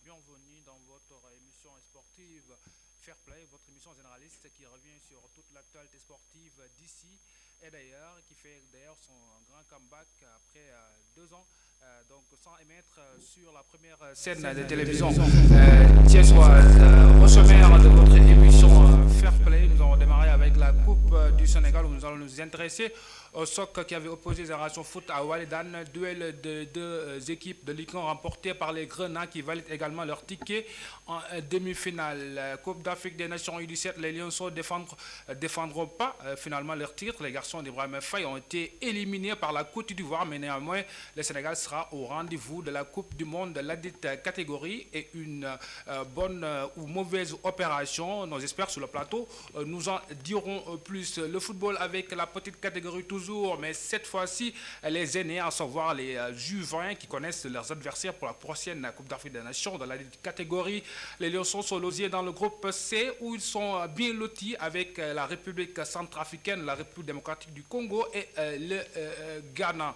bienvenue dans votre émission sportive Fair Play, votre émission généraliste qui revient sur toute l'actualité sportive d'ici et d'ailleurs, qui fait d'ailleurs son grand comeback après 2 ans, donc sans émettre sur la première scène de télévision thiessoise. Au sommaire de votre émission Fair Play, nous allons démarrer avec la Coupe du Sénégal où nous allons nous intéresser au SOC qui avait opposé Génération Foot à Walidan, duel de deux équipes de Ligue 1 remporté par les Grenats qui valident également leur ticket en demi-finale. Coupe d'Afrique des Nations U17, les Lionceaux défendront pas finalement leur titre. Les garçons d'Ibrahim Faye ont été éliminés par la Côte d'Ivoire, mais néanmoins le Sénégal sera au rendez-vous de la Coupe du Monde de la dite catégorie et une bonne ou mauvaise opération. Nos experts sur le plateau nous en diront plus. Le football avec la petite catégorie toujours, mais cette fois-ci les aînés, à savoir les Juvins qui connaissent leurs adversaires pour la prochaine Coupe d'Afrique des Nations dans la catégorie. Les Lionceaux sont logés dans le groupe C où ils sont bien lotis avec la République centrafricaine, la République démocratique du Congo et le Ghana.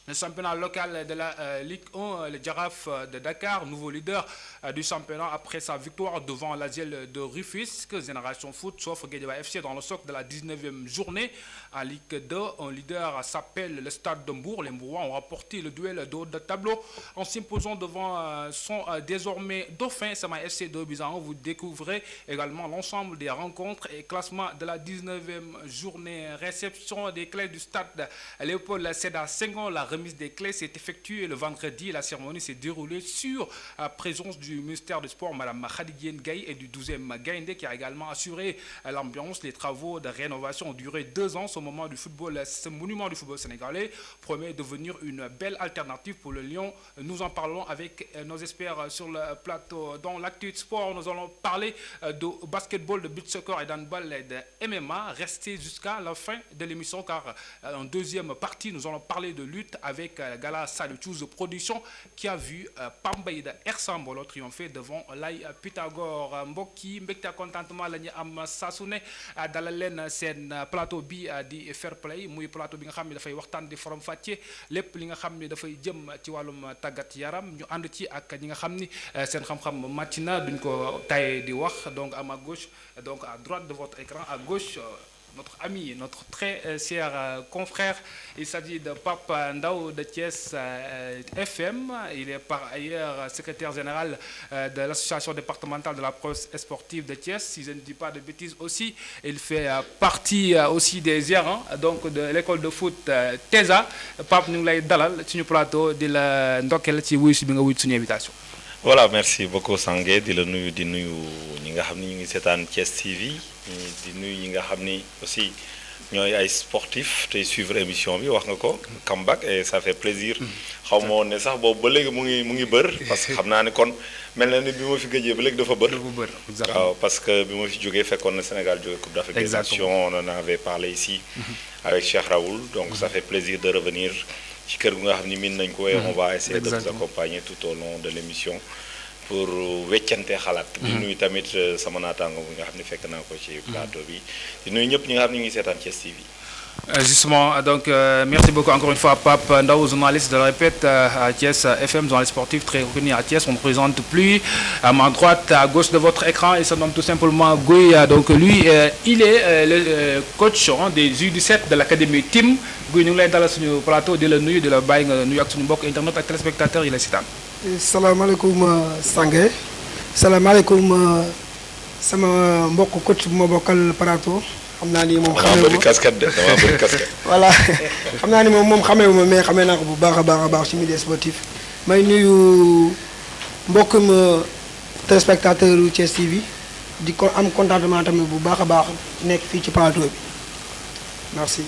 Le championnat local de la Ligue 1, le Giraffe de Dakar, nouveau leader du championnat après sa victoire devant l'Asiel de Rufisque. Génération Foot sauf Guédiawaye FC dans le socle de la 19e journée. En Ligue 2, un leader s'appelle le Stade de Mbour. Les Mbourois ont remporté le duel de haut de tableau en s'imposant devant son désormais dauphin, Sama FC de Bizarre. Vous découvrez également l'ensemble des rencontres et classements de la 19e journée. Réception des clés du stade Léopold Sédar Senghor. La remise des clés s'est effectuée le vendredi. La cérémonie s'est déroulée sur présence du ministère du Sport, Mme Khadiguien Gaye, et du 12e Gaïndé qui a également assuré l'ambiance. Les travaux de rénovation ont duré 2 ans. Ce moment du football, ce monument du football sénégalais promet de devenir une belle alternative pour le Lion. Nous en parlons avec nos experts sur le plateau. Dans l'actu sport, nous allons parler de basketball, de beach soccer et d'handball et de MMA. Restez jusqu'à la fin de l'émission car en deuxième partie, nous allons parler de lutte avec Gala Salutous Production qui a vu Pambay de Ersambolo triompher devant l'Aï Pythagore. Mbokki mbekta contentement la ñu am saa su ne dalal leen seen plateau bi di Fair Play muy plateau bi nga xam ne dafay waxtaan di forom fàcce lépp li nga xam ne dafay jëm ci wàllum tàggat yaram ñu ànd ci ak ñi nga xam ni seen xam-xam màcc na duñ ko taye di wax. Donc à ma gauche, donc à droite de votre écran, à gauche notre ami, notre très cher confrère. Il s'agit de Pape Ndao de Thiès FM. Il est par ailleurs secrétaire général de l'association départementale de la presse sportive de Thiès. Si je ne dis pas de bêtises aussi, il fait partie aussi des gérants donc de l'école de foot TESA. Pape, ñu ngi lay dalal suñu plateau di la ndokkeel ci wuyu si bi nga wuyu suñu invitation. Voilà, merci beaucoup Sangué di la nuyu di nuyu ñi nga xam ni ñu ngi seetaan Thiès TV di nuyu ñi nga xam ni aussi ñooy ay sportif tey suivre émission bi wax nga ko comeback et ça fait plaisir xaw ma woon ne sax boobu ba léegi mu ngi bër parce que xam naa ne kon mel na ni bi ma fi gëjee ba léegi dafa bër waaw parce que bi ma fi jógee fekkoon na Sénégal jógee Coupe d'Afrique des Nations on en avait parlé ici avec Cheikh Raoul donc ça fait plaisir de revenir ci kër gu nga xam ni miin nañ ko et on va essayer de vous accompagner tout au long de l'émission pour weccante xalaat di nuyu tamit sama naataango bi nga xam ne fekk naa ko ci plateau bi di nuyu ñëpp ñi nga xam ne ñu ngi seetaan Thiès TV. Justement, donc merci beaucoup encore une fois Pape Ndao, journaliste, je le répète, à Thiès FM, journaliste sportif très reconnu à Thiès. On ne présente plus à ma droite, à gauche de votre écran, il se nomme tout simplement Gouy. Donc lui, il est le coach des U17 de l'académie Tim. Gouy, ñu ngi lay dalal suñu plateau di la nuyu di la bàyyi nga nuyu ak suñu mbokk internet ak téléspectateurs yi la sitaan. Salaamaaleykum Sangué, salaamaaleykum sama mbokk coach bu ma bokkal plateau. xam naa ni moom xamee bëri casquette de dama bëri casquette. voilà xam naa ni moom xamee wu ma mais xamee naa ko bu baax a baax ci milieu sportif may nuyu mbokkum téléspectateur yu Thiès TV di ko am contentement tamit bu baax a baax nekk fii ci plateau bi merci.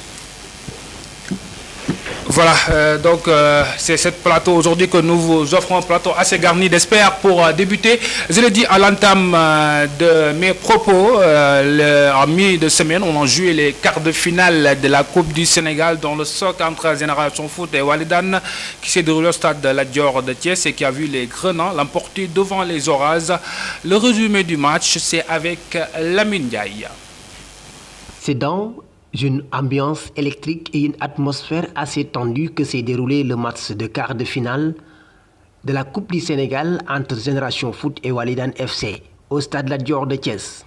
Voilà, donc c'est ce plateau aujourd'hui que nous vous offrons, un plateau assez garni d'espère pour débuter. Je l'ai dit à l'entame de mes propos, en milieu de semaine, on a joué les quarts de finale de la Coupe du Sénégal dans le socle entre Génération Foot et Walidan qui s'est déroulé au stade de la Dior de Thiès et qui a vu les Grenats l'emporter devant les Oras. Le résumé du match, c'est avec Lamine Ndiaye. C'est dans une ambiance électrique et une atmosphère assez tendue que s'est déroulé le match de quart de finale de la Coupe du Sénégal entre Génération Foot et Walidane FC au stade Lat Dior de Thiès.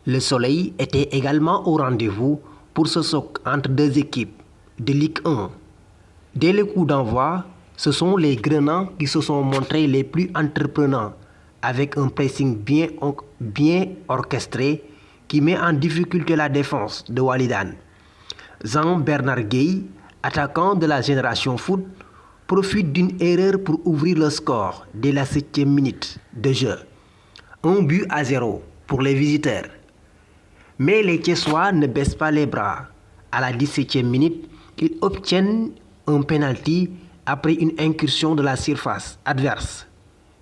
Le soleil était également au rendez-vous pour ce choc entre deux équipes de Ligue 1. Dès le coup d'envoi, ce sont les Grenats qui se sont montrés les plus entreprenants avec un pressing bien orchestré qui met en difficulté la défense de Walidane. Jean-Bernard Gueye, attaquant de la Génération Foot, profite d'une erreur pour ouvrir le score dès la 7e minute de jeu. 1-0 pour les visiteurs. Mais les Thiessois ne baissent pas les bras. À la 17e minute, ils obtiennent un penalty après une incursion de la surface adverse.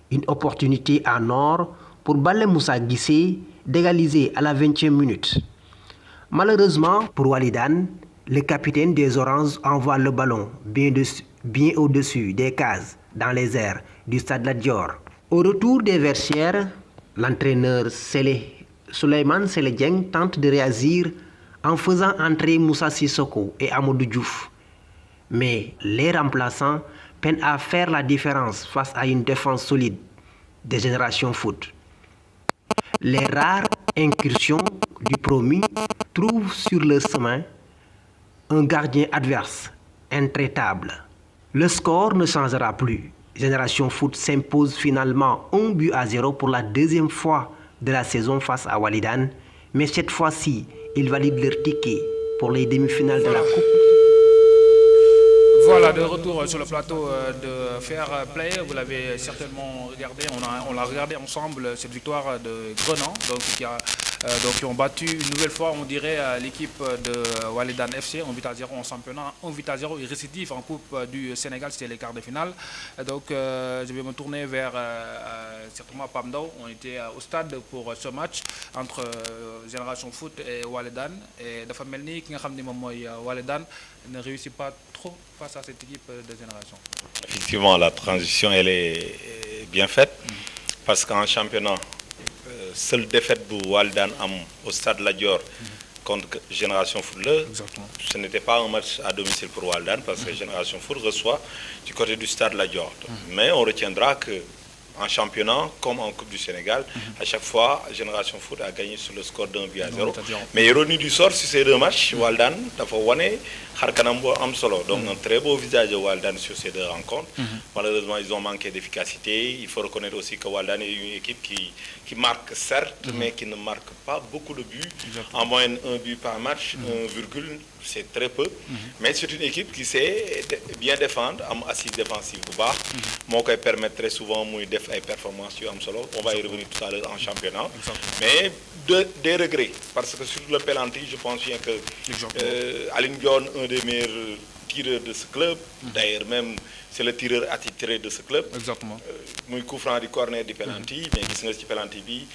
Une opportunité en or pour Bale Moussa Guissé d'égaliser à la 20e minute. Malheureusement pour Walidane, le capitaine des Oranges envoie le ballon bien au-dessus des cases dans les airs du stade Lat Dior. Au retour des vestiaires, l'entraîneur Souleymane Sele Dieng tente de réagir en faisant entrer Moussa Sissoko et Amadou Diouf. Mais les remplaçants peinent à faire la différence face à une défense solide de Génération Foot. Les rares incursions du promu trouvent sur le chemin un gardien adverse intraitable. Le score ne changera plus. Génération Foot s'impose finalement 1-0 pour la deuxième fois de la saison face à Walidane, mais cette fois-ci, ils valident leur ticket pour les demi-finales de la Coupe. Voilà, de retour sur le plateau de Fair Play. Vous l'avez certainement regardé. On l'a regardé ensemble, cette victoire de Grenan, qui ont battu une nouvelle fois, on dirait, l'équipe de Walidane FC, 1-0 en championnat, 1-0 et récidive en Coupe du Sénégal, c'était les quarts de finale. Donc, je vais me tourner vers certainement Pamdo. On était au stade pour ce match entre Génération Foot et Walidane. Et dafa melni ki nga xamni mom moy Walidane ne réussit pas trop face à cette équipe de Génération. Effectivement, la transition, elle est bien faite parce qu'en championnat, seule défaite pour Walidane au stade Lat Dior contre Génération Foot, ce n'était pas un match à domicile pour Walidane parce que Génération Foot reçoit du côté du stade Lat Dior. Mais on retiendra que en championnat comme en Coupe du Sénégal, à chaque fois, Génération Foot a gagné sur le score d'1-0. Mais ironie du sort, sur ces deux matchs, Walidane dafa wane xar kanam bo am solo. Donc un très beau visage de Walidane sur ces deux rencontres. Malheureusement, ils ont manqué d'efficacité. Il faut reconnaître aussi que Walidane est une équipe qui marque certes, mais qui ne marque pas beaucoup de buts. En moyenne, un but par match, 1, c'est très peu. Mais c'est une équipe qui sait bien défendre, am assise défensive bu baax. Moo koy permettre très souvent muy def ay performances yu am solo. On va y revenir tout à l'heure en championnat. Mais des regrets, parce que sur le penalty, je pense bien que Aline Dione, un des meilleurs tireurs de ce club, d'ailleurs même c'est le tireur attitré de ce club. Exactement. Muy coup franc du corner du penalty, mais gis nga ci penalty bi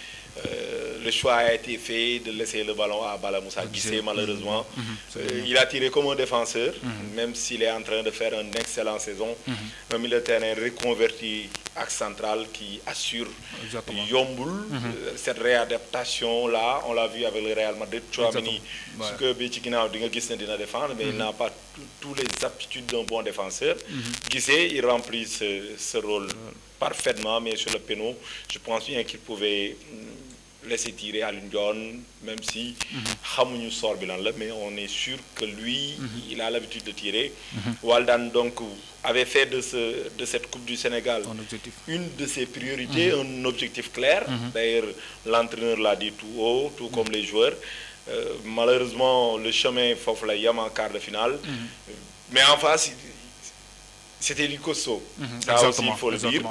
le choix a été fait de laisser le ballon à Bala Moussa Guissé, malheureusement. Il a tiré comme un défenseur, même s'il est en train de faire une excellente saison. Un milieu de terrain reconverti, axe central qui assure yombul. Cette réadaptation-là, on l'a vu avec le Real Madrid. Chouamini, ce que Béchikina dina défendre, mais il n'a pas toutes les aptitudes d'un bon défenseur. Guissé, il remplit ce rôle parfaitement, mais sur le péno, je pense bien qu'il pouvait laisser tirer à l'Union, même si xamuñu sort bi lan la, mais on est sûr que lui, il a l'habitude de tirer. Walidane donc avait fait de cette Coupe du Sénégal une de ses priorités, un objectif clair. D'ailleurs, l'entraîneur l'a dit tout haut, tout comme les joueurs. Malheureusement, le chemin foofu la yam en quart de finale. Mais en face, c'était du costaud. Ça aussi, il faut le dire.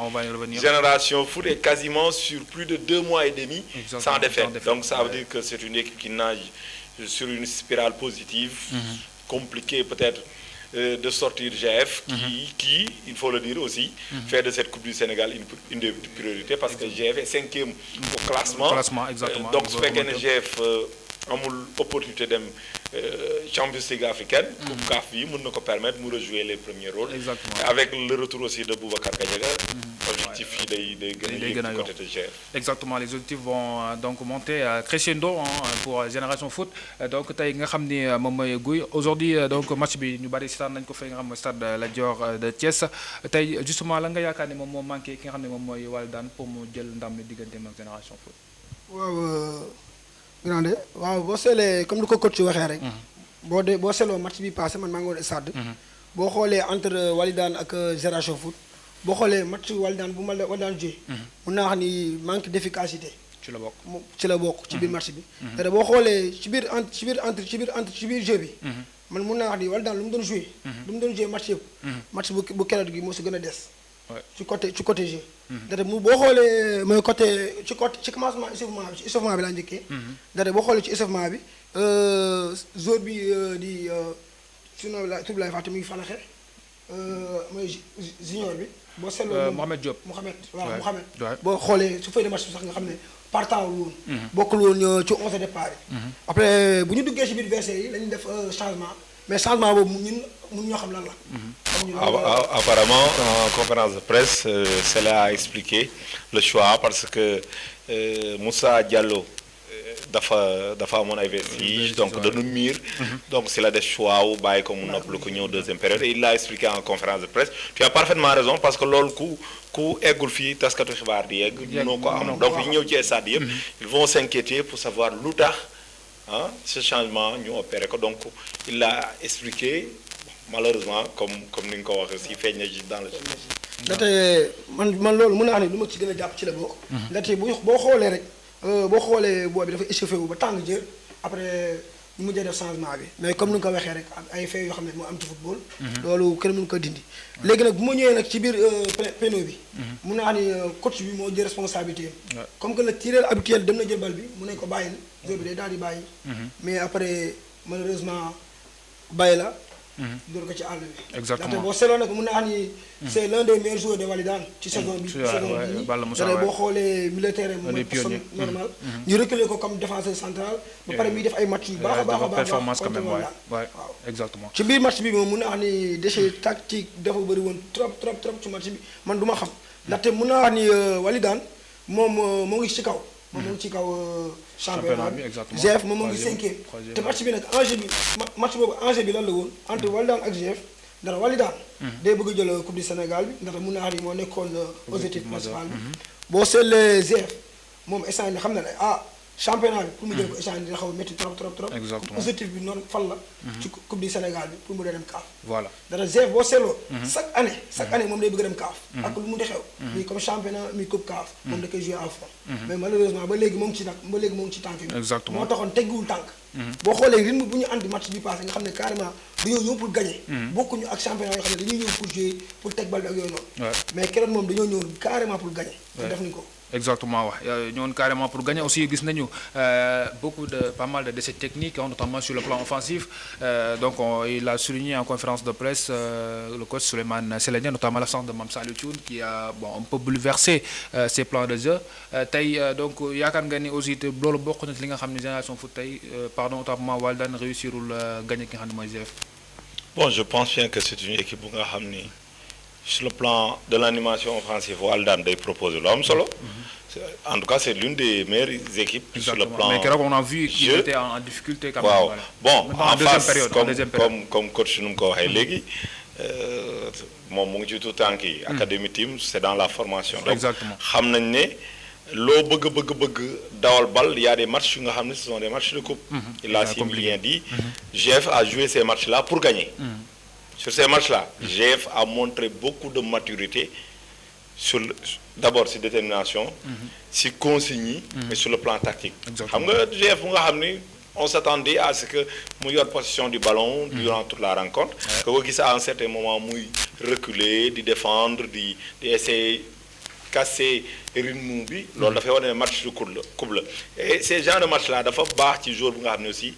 Génération Foot est quasiment sur plus de 2 mois et demi sans défaite. Donc ça veut dire que c'est une équipe qui nage sur une spirale positive, compliquée peut-être de sortir GF, qui, il faut le dire aussi, fait de cette Coupe du Sénégal une des priorités parce que GF est 5e au classement. Donc ce fait que GF amul opportunité dem Champions League africaine. Coupe CAF bi mën na ko permettre mu rejouer les premiers rôles. Exactement. Avec le retour aussi de Boubacar Gadiaga. Objectif yi day gën a yéeg du côté de GF. Exactement, les objectifs vont donc monter crescendo pour Génération Foot. Donc tey nga xam ni moom mooy Guy aujourd'hui donc match bi ñu bari seetaan nañ ko fay nga xam mooy stade Lat Dior de Thiès tey justement la nga yaakaar ni moom moo manqué ki nga xam ne moom mooy Walidane pour mu jël ndam li digganteem ak Génération Foot. waaw grande waaw boo seetlee comme ni ko coach waxee rek. boo seetloo match bi passé man maa ngi woon stade. boo xoolee entre Walidane ak Génération Foot boo xoolee match Walidane bu Walidane joué. mun naa wax ni manque d'efficacité. ci la bokk ci biir match bi. te boo xoolee ci biir jeu bi. man mun naa wax ni Walidane lu mu doon joué. lu mu doon joué match yëpp. match bu keroog gi moo si gën a des. ci côté jeu. date boo xoolee mooy ci commencement échauffement bi laa njëkkee. date boo xoolee ci échauffement bi joueur bi di suñu tur bi laay fàtte mi ngi falaxe mooy junior bi. boo seetloo Mohamed Diop Mohamed. boo xoolee su fay de match bi sax nga xam ne partant wul woon. bokkul woon ci 11 départ yi. après bu ñu duggee ci biir verset yi lañu def changement. mais changement boobu ñun ñoo xam lan la. Apparemment en conférence de presse cela a expliqué le choix parce que Moussa Diallo dafa amoon ay vertige donc dañu miir donc c'est la des choix wu bàyyi ko mu noppalu ko ñëw deuxième période et il l'a expliqué en conférence de presse. Tu as parfaitement raison parce que loolu ku eggul fii taskatu xibaar di yegg mënoo ko am donc yi ñëw ci stade yëpp ils vont s'inquiéter pour savoir lu tax ce changement ñu opéré ko donc il l'a expliqué malheureusement comme ni nga ko waxee aussi feeñ na ci dans le jeu. ndaxte man loolu mën naa ne lu ma ci gën a jàpp ci la bokk. ndaxte boo xoolee rek boo xoolee boo bi dafa échauffé wu ba tàng jër après ñu mujjee def changement bi mais comme ni nga ko waxee rek ak ay faits yoo xam ne moo am ci football. loolu kenn mënu ko dindi. léegi nag bu ma ñëwee nag ci biir péno bi. mun naa ni coach bi moo jël responsabilité am. comme que le tireur habituel dem na jël bal bi mun nañu ko bàyyil joueur bi day daal di bàyyi. mais après malheureusement bàyyi la. door ko ci àll bi. exactement ndaxte boo seetloo nag mun naa ni c'est l'un des meilleurs joueurs de Walidane ci saison bi. boo xoolee militaire mooy personne normale. ñu reculer ko comme défenseur central. ba pare muy def ay match yu baax a baax performance quand même waaw exactement. ci biir match bi moom mun naa wax ni déchet tactique dafa bëri woon trop ci match bi man du ma xam. ndaxte mun naa wax ni Walidane moom moo ngi ci kaw. moom moo ngi ci kaw championnat bi GF moom moo ngi 5e te match bi nag enjeu bi match boobu enjeu bi lan la woon entre Walidane ak GF ndax Walidane day bëgg a jël coupe du Sénégal bi ndax mun naa xam ni moo nekkoon objectif principal bi boo seetlee GF moom instant yi xam na ne championnat bi pour mu jël ko échange dina xaw a métti trop. exactement objectif bi noonu fan la. ci coupe du Sénégal bi pour mu dem CAF. voilà dara GF boo seetloo. chaque année moom day bëgg dem CAF. ak lu mu di xew. muy comme championnat muy coupe CAF. moom da koy jouer à fond. mais malheureusement ba léegi moo ngi ci tànk bi. exactement moo taxoon teggiwul tànk. boo xoolee rythme bu ñu andi match bi passé nga xam ne carrément dañoo ñëw pour gagner. bokkuñu ak championnat yoo xam ne dañuy ñëw pour jouer pour teg bal bi ak yooyu noonu. mais keroog moom dañoo ñëw carrément pour gagner. te def nañu ko. Exactement, ouais. Nous carrément pour gagner aussi, pas mal de décès techniques, notamment sur le plan offensif. Donc il a souligné en conférence de presse le coach Souleymane Selenien, notamment l'absence de Mamsa Lutoun qui a un peu bouleversé ses plans de jeu. Donc Yakan Gani aussi, le beaucoup de Génération Foot, notamment Walidane réussir à gagner GF. Bon, je pense bien que c'est une équipe qui a ramené. Sur le plan de l'animation offensive, Walidane day propose l'homme solo. En tout cas, c'est l'une des meilleures équipes. Exactement. Sur le plan. Mais on a vu qu'il était en difficulté quand même. Wow. Voilà. Bon, en face, période, comme coach nous l'a dit, mon tout temps qui Academy Team, c'est dans la formation. Donc, exactement. Lo bëgg dawal bal, il y a des matchs ce sont des matchs de coupe. Il a si bien dit. GF a joué ces matchs-là pour gagner. Sur ces matchs-là, GF a montré beaucoup de maturité, d'abord sur détermination, sur consigne, mais sur le plan tactique. GF, on s'attendait à ce que nous ayons possession du ballon durant toute la rencontre, que à un certain moment, nous reculer, de défendre, d'essayer de casser le rythme lors de match de couple. Et ces genres de matchs-là, il faut que les joueurs aussi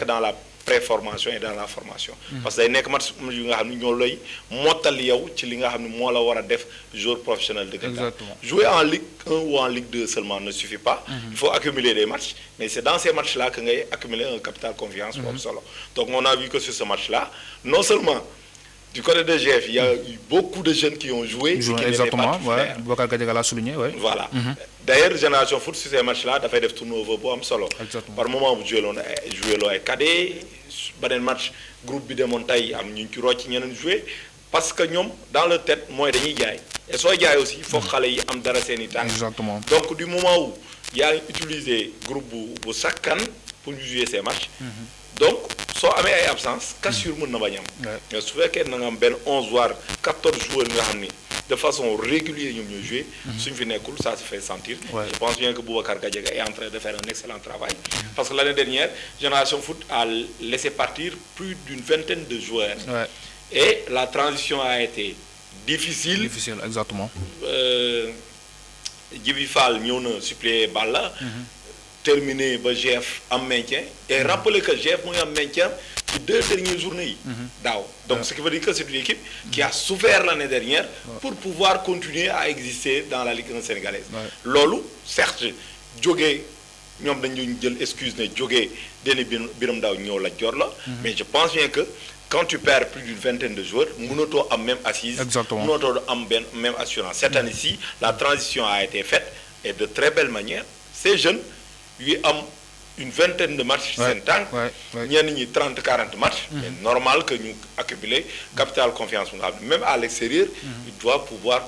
dans la pré-formation et dans la formation. Parce que day nekk match yu nga xam ne ñoo lay mottal yow ci li nga xam ne moo la war a def joueur professionnel dëgg. Exactement. Jouer en Ligue 1 ou en Ligue 2 seulement ne suffit pas. Il faut accumuler des matchs, mais c'est dans ces matchs-là que ngay accumuler un capital confiance comme solo. Donc on a vu que sur ce match-là, non seulement du côté de GF, il y a eu beaucoup de jeunes qui ont joué. Exactement, ouais. Bokar Gadiaga l'a souligné, ouais. Voilà. D'ailleurs, Génération Foot, sur ces matchs-là, dafay def turnover bu am solo. Exactement. Par moment bu joué loo ay cadet beneen match groupe bi demoon tey am ñu ci rocc ñeneen joué parce que ñoom dans leur tête mooy dañuy jaay et soo jaay aussi foog xale yi am dara seen i tànk. Exactement. Donc du moment où yaa ngi utiliser groupe bu sakkan pour ñu jouer ces matchs. Donc soo amee ay absence cassure mën na bañ am. mais su fekkee na nga am benn 11 voire 14 joueurs nga xam ni de façon régulière ñoom ñooy jouer. suñ fi nekkul ça se fait sentir. Je pense bien que Boubacar Gadiaga est en train de faire un excellent travail. Parce que l'année dernière Génération Foot a laissé partir plus d'une vingtaine de joueurs. Et la transition a été difficile. Difficile, exactement. Djibi Fall ñëw na suppléer Balla. Terminé ba GF am maintien. Et rappeler que GF mu ngi am maintien ci 2 dernières journées yi. daaw donc ce qui veut dire que c'est une équipe qui a souffert l'année dernière pour pouvoir continuer à exister dans la Ligue 1 sénégalaise. Loolu certes jógee ñoom dañu jël excuse ne jógee deni Biram Daaw ñëw la jor la. Mais je pense bien que quand tu perds plus d'une vingtaine de joueurs mënatoo am même assise. Exactement. Mënatoo am benn même assurance. Cette année-ci la transition a été faite et de très belle manière. Ces jeunes yu am une vingtaine de matchs seen tànk ñenn ñi 30-40 matchs. C'est normal que ñu accumuler capital confiance mu nga xam ne même à l'extérieur il doit pouvoir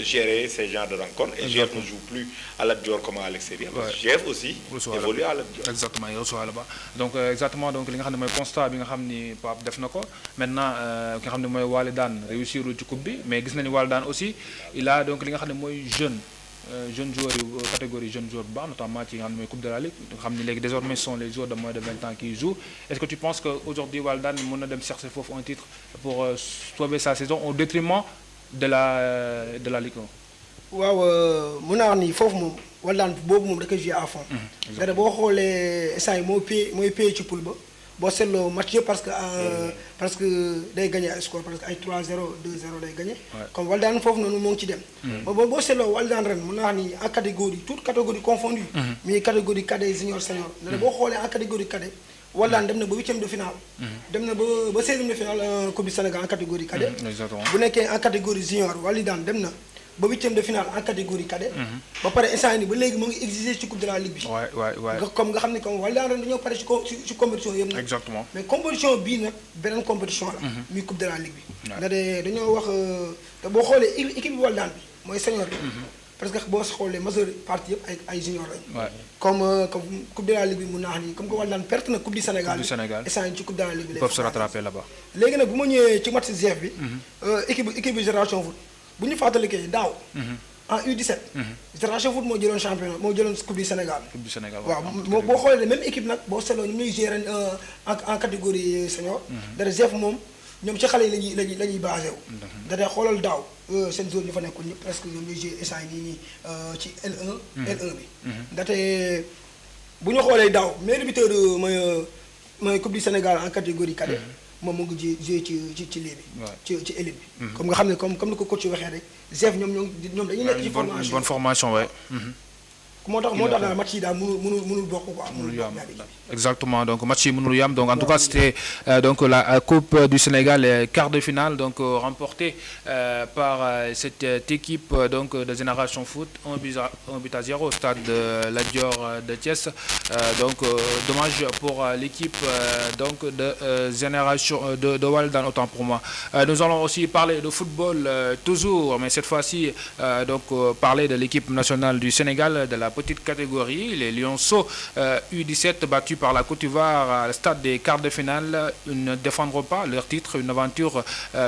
gérer ces genres de rencontres. Et GF ne joue plus à Lat Dior comme à l'extérieur. GF aussi évolue à Lat Dior. Exactement, il reçoit là-bas. Donc exactement donc li nga xam ne mooy constat bi nga xam ni Pape def na ko maintenant ki nga xam ne mooy Walidane réussir ci coupe bi mais gis nañu Walidane aussi il a donc li nga xam ne mooy jeune joueurs yu catégorie jeune joueur bu baax notamment ci nga xam ne mooy coupe de la Ligue nga xam ne léegi désormais sont les joueurs de moins de 20 ans qui jouent. Est-ce que tu penses que aujourd'hui Walidane mën na dem chercher foofu un titre pour sauver sa saison au détriment de la Ligue 1? waaw mën naa wax ni foofu moom Walidane boobu moom da koy jouer à fond. nga ne boo xoolee saa yi mooy pay ci poule ba boo seetloo match yëpp parce que day gagné ay score parce que ay 3-0 2-0 day gagné. comme Walidane foofu noonu moo ngi ci dem. boo seetloo Walidane ren mën naa wax ni en catégorie toute catégorie confondue. mais catégorie cadet junior senior. nga ne boo xoolee en catégorie cadet Walidane dem na ba 8e de finale. dem na ba 16e de finale Coupe du Sénégal en catégorie cadet. bu nekkee en catégorie junior Walidane dem na ba 8e de finale en catégorie cadet. ba pare instant yii nii ba léegi mu ngi exiger ci coupe de la Ligue bi. nga xam ne comme Walidane ren dañoo pare ci compétition yëpp nag. Exactement. mais compétition bii nag beneen compétition la. muy coupe de la Ligue bi. nga de dañoo wax te boo xoolee équipe bi Walidane bi mooy senior bi. parce que boo xoolee majeure partie yëpp ay junior lañu. comme coupe de la Ligue bi mun naa xam ni comme que Walidane perte na coupe du Sénégal. instant yii ci coupe de la Ligue bi. Ils peuvent se rattraper là-bas. léegi nag bu ma ñëwee ci match GF bi. équipe bi Génération Foot bu ñu fàttalikee daaw. en U17. Génération Foot moo jëloon championnat moo jëloon coupe du Sénégal. Coupe du Sénégal waaw boo xoolee même équipe nag boo seetloo ñu ñuy gérer en catégorie senior. dara GF moom ñoom ci xale yi la ñuy basé wu. da xoolal daaw seen zone ñu fa nekkul ñëpp presque ñoom ñuy gérer instant yii nii ci L1 bi. ndaxte bu ñu xoolee daaw meilleur buteur mooy coupe du Sénégal en catégorie cadet. moom mu ngi joué ci lii bi. ci élite bi. comme nga xam ne comme ni ko coach waxee rek GF ñoom dañuy nekk ci formation une bonne formation ouais. moo tax daal match yi daal mënul bokk quoi. Exactement donc match yi mënul yam donc en tout cas c'était donc la Coupe du Sénégal quart de finale donc remportée par cette équipe donc de Génération Foot 1-0 au stade de Lat Dior de Thiès donc dommage pour l'équipe donc de Génération de Walidane autant pour moi. Nous allons aussi parler de football toujours mais cette fois-ci donc parler de l'équipe nationale du Sénégal de la petite catégorie les Lionceaux U17 battus par la Côte d'Ivoire au stade des quarts de finale. Ils ne défendront pas leur titre, une aventure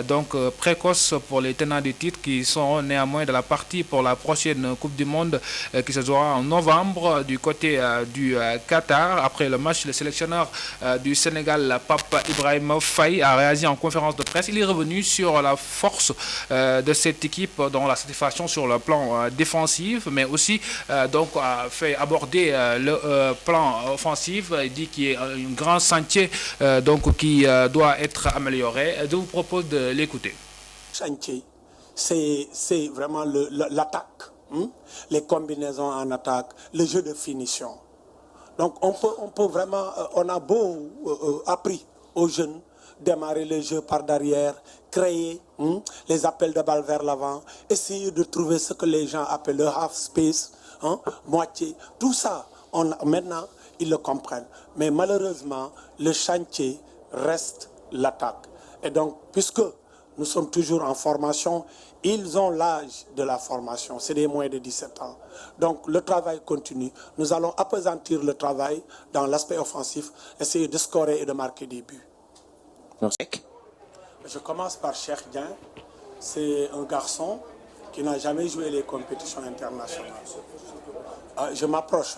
donc précoce pour les tenants du titre qui seront néanmoins de la partie pour la prochaine Coupe du Monde qui se jouera en novembre du côté du Qatar. Après le match, le sélectionneur du Sénégal, Pape Ibrahima Faye, a réagi en conférence de presse. Il est revenu sur la force de cette équipe, dont la satisfaction sur le plan défensif, mais aussi donc a fait aborder le plan offensif. Il dit qu'il y a un grand chantier qui doit être amélioré. Je vous propose de l'écouter. Chantier, c'est vraiment l'attaque, les combinaisons en attaque, le jeu de finition. Donc on peut vraiment, on a appris aux jeunes démarrer le jeu par derrière, créer les appels de balle vers l'avant, essayer de trouver ce que les gens appellent le half space, moitié. Tout ça, maintenant, ils le comprennent. Mais malheureusement, le chantier reste l'attaque. Et donc, puisque nous sommes toujours en formation, ils ont l'âge de la formation, c'est des moins de 17 ans. Donc le travail continue. Nous allons appesantir le travail dans l'aspect offensif, essayer de scorer et de marquer des buts. Je commence par Cheikh Dieng. C'est un garçon qui n'a jamais joué les compétitions internationales. Je m'approche.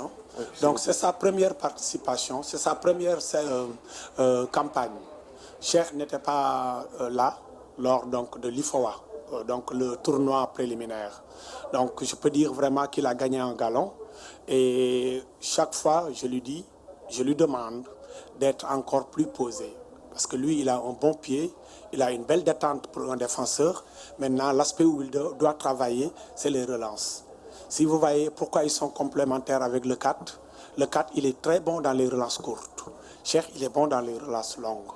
Donc c'est sa première participation, c'est sa première campagne. Cheikh n'était pas là lors de l'IFOA, donc le tournoi préliminaire. Donc je peux dire vraiment qu'il a gagné un galon. Et chaque fois, je lui demande d'être encore plus posé. Parce que lui, il a un bon pied, il a une belle détente pour un défenseur. Maintenant, l'aspect où il doit travailler, c'est les relances. Si vous voyez pourquoi ils sont complémentaires avec le 4, le 4, il est très bon dans les relances courtes. Cheikh, il est bon dans les relances longues.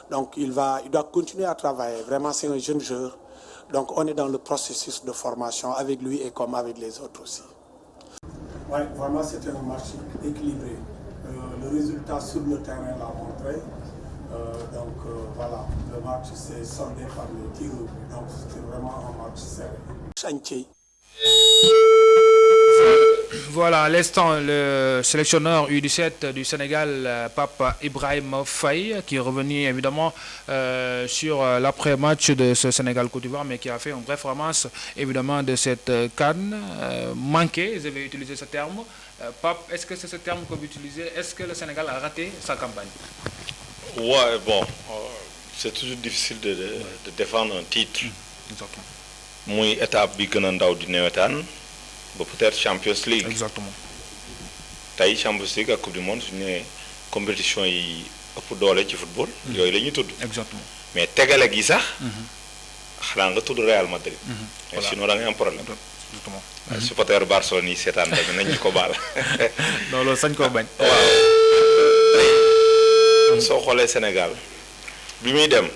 Donc, il doit continuer à travailler. Vraiment, c'est un jeune joueur. Donc, on est dans le processus de formation avec lui et comme avec les autres aussi. Oui, vraiment, c'était un match équilibré. Le résultat sur le terrain l'a montré. Voilà, le match s'est soldé par les tirs. Donc, c'était vraiment un match serré. Chantier. Voilà, à l'instant, le sélectionneur U17 du Sénégal, Pape Ibrahim Faye, qui est revenu évidemment sur l'après-match de ce Sénégal-Côte d'Ivoire, mais qui a fait une bref romance évidemment de cette CAN manquée, je vais utiliser ce terme. Pape, est-ce que c'est ce terme que vous utilisez? Est-ce que le Sénégal a raté sa campagne? Ouais, bon, c'est toujours difficile de défendre un titre. Exactement. Muy étape bi gën a ndaw di nawetaan ba peut-être Champions League. Exactement. tey Champions League ak Coupe du Monde su ñu nee compétition yi ëpp doole ci football. yooyu la ñuy tudd. Exactement. mais tegale gi sax. xanaa nga tudd Real Madrid. mais sinon da ngay am problème. Exactement. supporter Barcelone yi seetaan tamit nañ ñu ko baal. non loolu sañ koo bañ. waaw. soo xoolee Sénégal bi muy dem.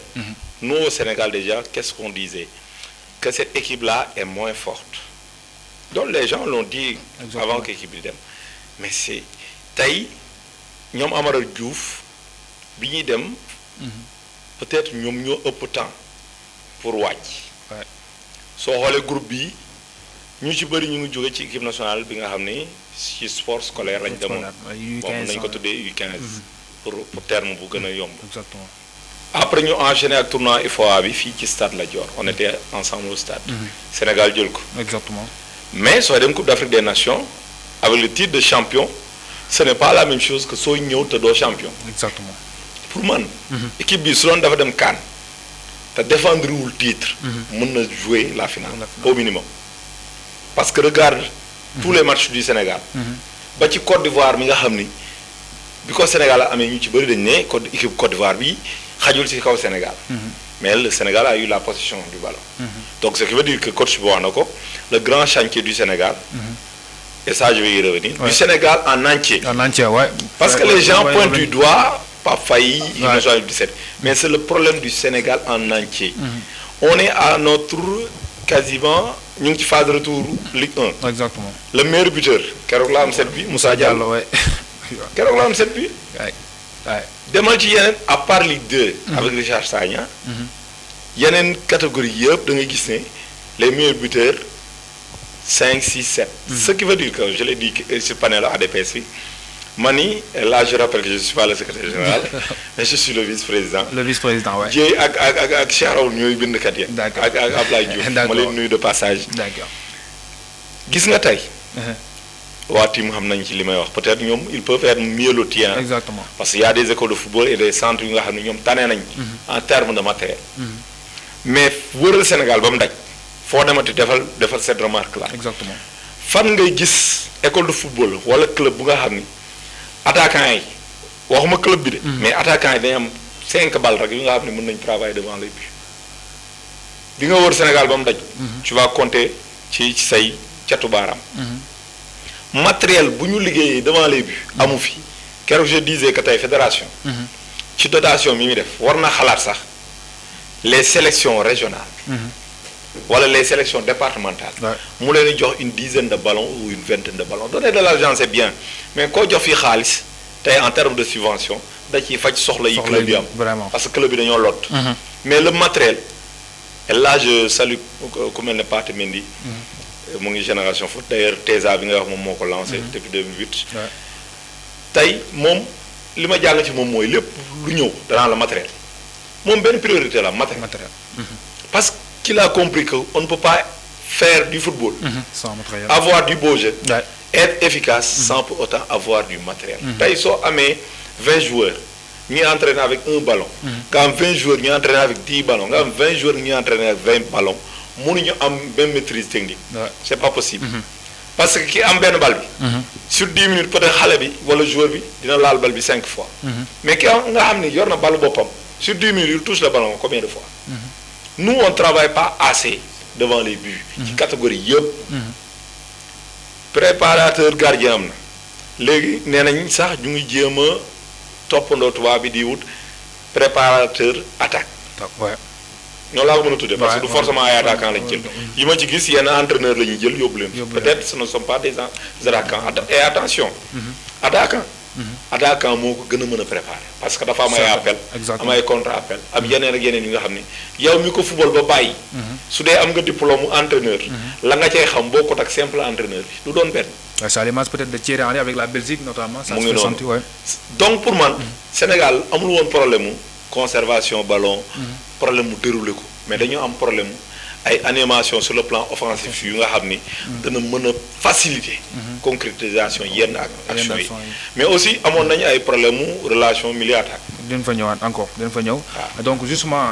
nous au Sénégal déjà qu'est-ce qu'on disait? Que cette équipe-là est moins forte. Donc les gens l'ont dit. Exactement. Avant que l'équipe dem. Mais c'est tey ñoom Amara Diouf bi ñuy dem. peut-être ñoom ñoo ëpp temps pour wàcc. soo xoolee groupe bi ñu ci bëri ñu ngi jóge ci équipe nationale bi nga xam ne ci sport scolaire lañ demoon. bon nañ ko tuddee U15. pour terme bu gën a yomb. Exactement. Après ñu enchaîné ak tournoi IFOA bi fii ci stade Lat Dior on était ensemble au stade. Sénégal jël ko. Exactement. Mais soo dem Coupe d'Afrique des Nations avec le titre de champion ce n'est pas la même chose que soo ñëw te doo champion. Exactement. pour man. équipe bi su doon dafa dem CAN te défendre wul titre. mën na jouer la finale au minimum. parce que regarde tous les matchs du Sénégal. ba ci Côte d'Ivoire mi nga xam ni bi ko Sénégal amee ñu ci bëri dañ ne équipe Côte d'Ivoire bi xajul ci kaw Sénégal. mais le Sénégal a eu la possession du ballon. Donc ce qui veut dire que coach bi wax na ko le grand chantier du Sénégal. et ça je vais y revenir. Du Sénégal en entier. En entier, ouais. Parce que les gens pointent du doigt Pape Faye, il 17. Mais c'est le problème du Sénégal en entier. On est à notre quasiment ñu ngi ci phase de retour Ligue 1. Exactement. Le meilleur buteur keroog la am 7 bi Moussa Diallo. keroog la am 7 bi. demal ci yeneen à part Ligue 2. avec Richard Sagna. yeneen catégorie yëpp da ngay gis ne les meilleurs buteurs 5 6 7. Ce qui veut dire que je l'ai dit ce panel ADPS bi mani là je rappelle que je suis pas le secrétaire général mais je suis le vice-président. Le vice-président, ouais. Dieye ak Cheikh Raoul ñooy bindkat yi. D'accord. ak Ablaye Diouf. ma leen nuyu de passage. D'accord. gis nga tey. waa team xam nañ ci li may wax peut-être ñoom ils peuvent être mieux lotis. Exactement. parce qu'il y a des écoles de football et des centres yu nga xam ne ñoom tane nañ. en termes de matériel. mais wëral Sénégal ba mu daj. foo demati defal cette remarque là. Exactement. fan ngay gis école de football wala club bu nga xam ni attaquant yi waxuma club bi de. mais attaquant yi dañu am 5 balles rek yu nga xam ne mën nañ travailler devant les buts. di nga wër Sénégal ba mu daj. tu vas compter ci say catu baaraam. matériel bu ñu liggéeyee devant les buts amu fi keroog je disais que tey fédération. ci dotation mi muy def war na xalaat sax les sélections régionales. wala les sélections départementales. mu leen di jox une dizaine de ballons ou une vingtaine de ballons donner de l'argent c'est bien mais koo jox fii xaalis tey en termes de subvention da ciy faj soxla yi club yi am. parce que club yi dañoo lot. mais le matériel et là je salue ku mel ne Pathé Mendy. mu ngi génération foot d'ailleurs TESA bi nga wax moom moo ko lancé. depuis 2008. tey moom li ma jàng ci moom mooy lépp lu ñëw danaa la matériel moom benn priorité la matériel. parce qu'il a compris que on ne peut pas faire du football. sans matériel. avoir du beau jeu. être efficace sans pour autant avoir du matériel. tey soo amee 20 joueurs ñuy entraîner avec un ballon. nga am 20 joueurs ñuy entraîner avec 10 ballons nga am 20 joueurs ñuy entraîner avec 20 ballons mënuñu am même maîtrise technique. c'est pas possible. parce que ki am benn bal bi. sur 10 minutes peut-être xale bi wala joueur bi dina laal bal bi 5 fois. mais ki nga xam ni yor na balu boppam sur 10 minutes il touche le ballon combien de fois. nous on travaille pas assez devant les buts. ci catégorie yëpp. préparateur gardien am na léegi nee nañ sax ñu ngi jéem a toppandoo tubaab bi di wut préparateur attaque. noonu laa ko mën a tuddee. parce que du forcément ay attaquant lañ jël. yi ma ci gis yenn entraîneur la ñuy jël yóbbu leen. peut-être ce ne sont pas des attaquants et attention. attaquant moo ko gën a mën a préparer parce que dafa am ay appel am ay contre appel am yeneen ak yeneen yi nga xam ni yow mi ko football ba bàyyi. su dee am nga diplôme mu entraîneur. la nga cay xam bokkut ak simple entraîneur bi du doon benn. c'est à l'image peut-être de Thierry Henry avec la Belgique notamment. mu ngi noonu donc pour man Sénégal amul woon problème mu conservation ballon. problème mu déroulé ko mais dañoo am problème ay animation sur le plan offensif yu nga xam ni. dana mën a faciliter. concrétisation yenn ak action yi mais aussi amoon nañu ay problème mu relation milieu-attaque. dinañ fa ñëwaat encore dinañ fa ñëw. donc justement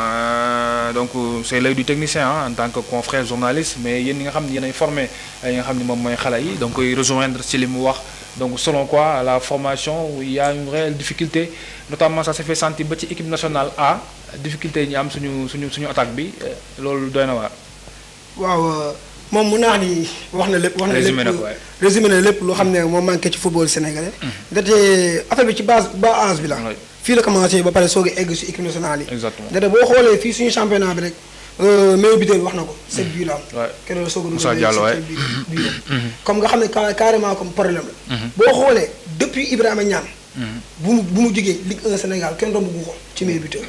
donc c'est l'œil du technicien en tant que confrère journaliste mais yéen ñi nga xam ne yéen ay formé yi nga xam ne moom mooy xale yi donc koy rejoindre ci li mu wax donc selon quoi la formation il y a une réelle difficulté notamment ça s'est fait sentir ba ci équipe nationale A difficulté yi ñu am suñu attaque bi loolu doy na waar. waaw moom mun naa ni wax na lépp. résumé na lépp loo xam ne moom manqué ci football sénégalais. ndaxte affaire bi ci base âge bi la. fii la commencé ba pare soog a egg si équipe nationale yi. exactement ndaxte boo xoolee fii suñu championnat bi rek meilleur buteur wax na ko. 7 buts la am. keroog la soog a dugal 7 buts comme nga xam ne carrément comme problème la. boo xoolee depuis Ibrahima Niane. bu mu jógee Ligue 1 Sénégal kenn romb gu ko ci meilleur buteur.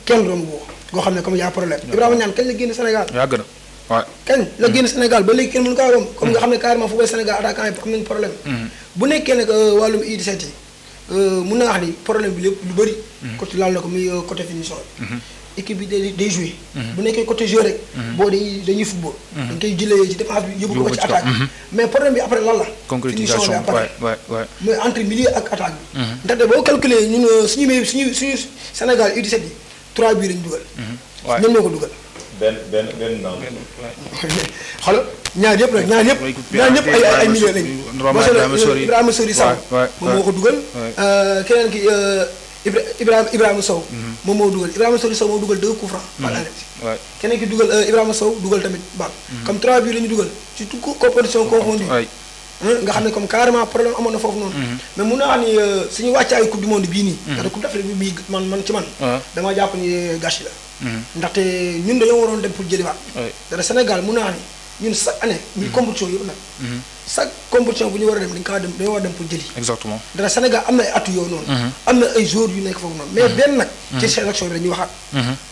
kenn romb gu ko goo xam ne comme y a problème Ibrahima Niane kañ la génn Sénégal. yàgg na. waaw kañ la génn Sénégal ba léegi kenn mënu kaa romb comme nga xam ne carrément football Sénégal attaquant yi am nañu problème. bu nekkee nag wàllum U17 yi mun naa wax ni problème bi lépp lu bëri. côté laal na ko muy côté finition bi. équipe bi day joué. bu nekkee côté jeu rek. boo dañuy football. dañ koy jëlee ci défense bi yóbbu ko ci attaque bi. mais problème bi après lan la. concrétisation finition bi après mooy entre milieu ak attaque bi. ndaxte boo calculé ñun suñu Sénégal U17 yi 3 buts lañu dugal. waaw ñoom ñoo ko dugal. benn naaw. xoolal ñaar yëpp ay milieu lañu. Ibrahima Sori Sow moom moo ko dugal. keneen ki Ibrahima Sow. moom moo dugal Ibrahima Sori Sow moo dugal 2 coups francs. par année. keneen ki dugal Ibrahima Sow dugal tamit bal. comme 3 buts la ñu dugal ci toute compétition confondue. nga xam ne comme carrément problème amoon na foofu noonu. mais mun naa wax ni suñu wàccaayu coupe du monde bii nii. ndaxte coupe d'Afrique bi bii man ci man. damaa jàpp ni gâchis la. ndaxte ñun dañoo waroon dem pour jëliwaat. dara Sénégal mun naa wax ni ñun chaque année. muy compétition yëpp nag. chaque compétition bu ñu war a dem dañoo war a dem pour jëli. exactement dara Sénégal am na ay atu yoo noonu. am na ay joueurs yu nekk foofu noonu. mais benn nag. ci sélection bi la ñuy waxaat.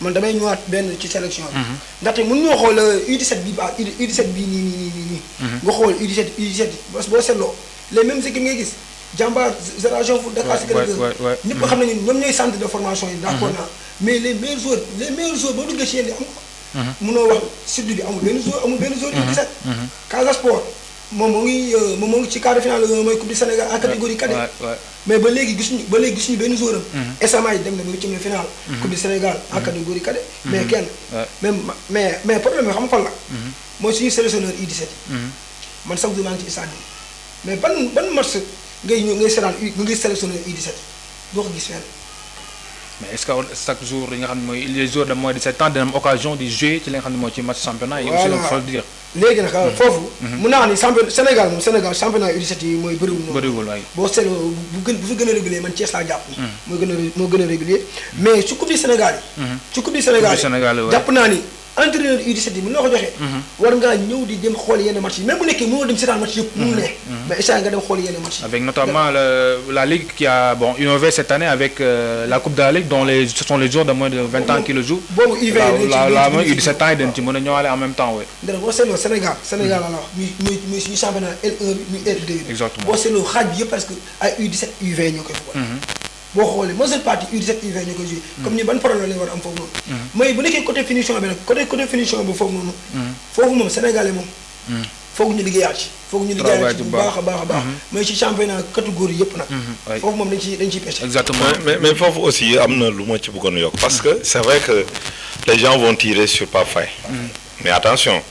man damay ñëwaat benn ci sélection bi. ndaxte mën ñoo xool U17 bi ba U17 bii nii. nga xool U17 boo seetloo les mêmes équipes ngay gis Jàmbaar Génération Foot Dakar ñëpp xam nañu ñoom ñooy centre de formation yi. d'accord naa mais les meilleurs joueurs boo duggee ci yéen di am ko. mënoo wax sud bi amul benn joueur U17. Casa Sport moom moo ngi ci quart de finale mooy coupe du Sénégal en catégorie cadet. mais ba léegi gisuñu benn joueur am. SMA yi dem na ba huitième de finale. coupe du Sénégal en catégorie cadet. mais kenn. mais problème bi xam nga fan la. mooy suñu sélectionneur U17. man chaque jour maa ngi ci stade mais ban match ngay seetaan ngay sélectionné U17 doo ko gis fenn. mais est-ce que chaque jour yi nga xam ne mooy les joueurs de moins de 7 ans dina am occasion di jouer ci li nga xam ne mooy ci match championnat yi. aussi la faut le dire. léegi nag foofu. mun naa ni Sénégal championnat U17 yi mooy bëriwul noonu. bëriwul waay boo seetloo bu fi gën a régulier man Thiès laa jàpp. moo gën a régulier mais su coupe du Sénégal yi. ci coupe du Sénégal yi jàpp naa ni entraîneur U17 yi mën na ko joxee. war ngaa ñëw di dem xool yenn match yi même bu nekkee mënoo dem seetaan match yëpp. mënu ne mais échange nga dem xool yenn match yi. avec notamment la ligue qui a innové cette année avec la coupe de la ligue dont ce sont les joueurs de moins de 20 ans qui le jouent. boobu UV la U17 ans yi dañ ci mën a ñëwaale en même temps oui. dara boo seetloo Sénégal la wax muy suñu championnat L1 bi muy L2 bi. exactement boo seetloo xaaj bi yëpp parce que ay U17 UV ñoo koy football. boo xoolee majeure partie U17 UV ñoo koy joué. comme ni ban problème lañ war a am foofu noonu. mooy bu nekkee côté finition bi nag côté finition bi foofu noonu. foofu moom Sénégalais moom. foog ñu liggéeyaat ci. foog ñu liggéeyaat ci bu baax a baax a baax. mooy ci championnat catégorie yëpp nag. foofu moom dañ ciy pêché. exactement mais foofu aussi am na lu ma ci bëggoon yokk parce que c'est vrai que les gens vont tirer sur Pape Faye. mais attention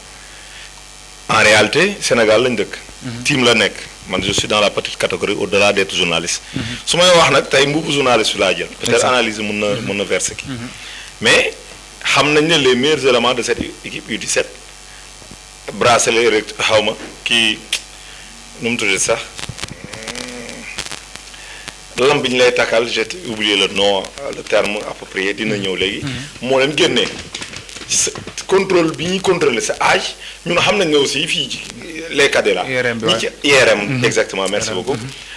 en réalité Sénégal lañ dëkk. team la nekk. man je suis dans la petite catégorie au-delà d'être journaliste. su may wax nag tey mbubu journaliste bi laa jël. peut-être analyse mën na verser ki mais xam nañ ne les meilleurs éléments de cette équipe U17 bracelet rek xaw ma kii nu mu tuddee sax lamb bi ñu lay takkal j'ai oublié le nom le terme approprié dina ñëw léegi. moo leen génnee contrôle bi ñuy contrôler sa âge ñun xam nañ ne aussi fii les cadets là. ñi ci IRM exactement merci beaucoup.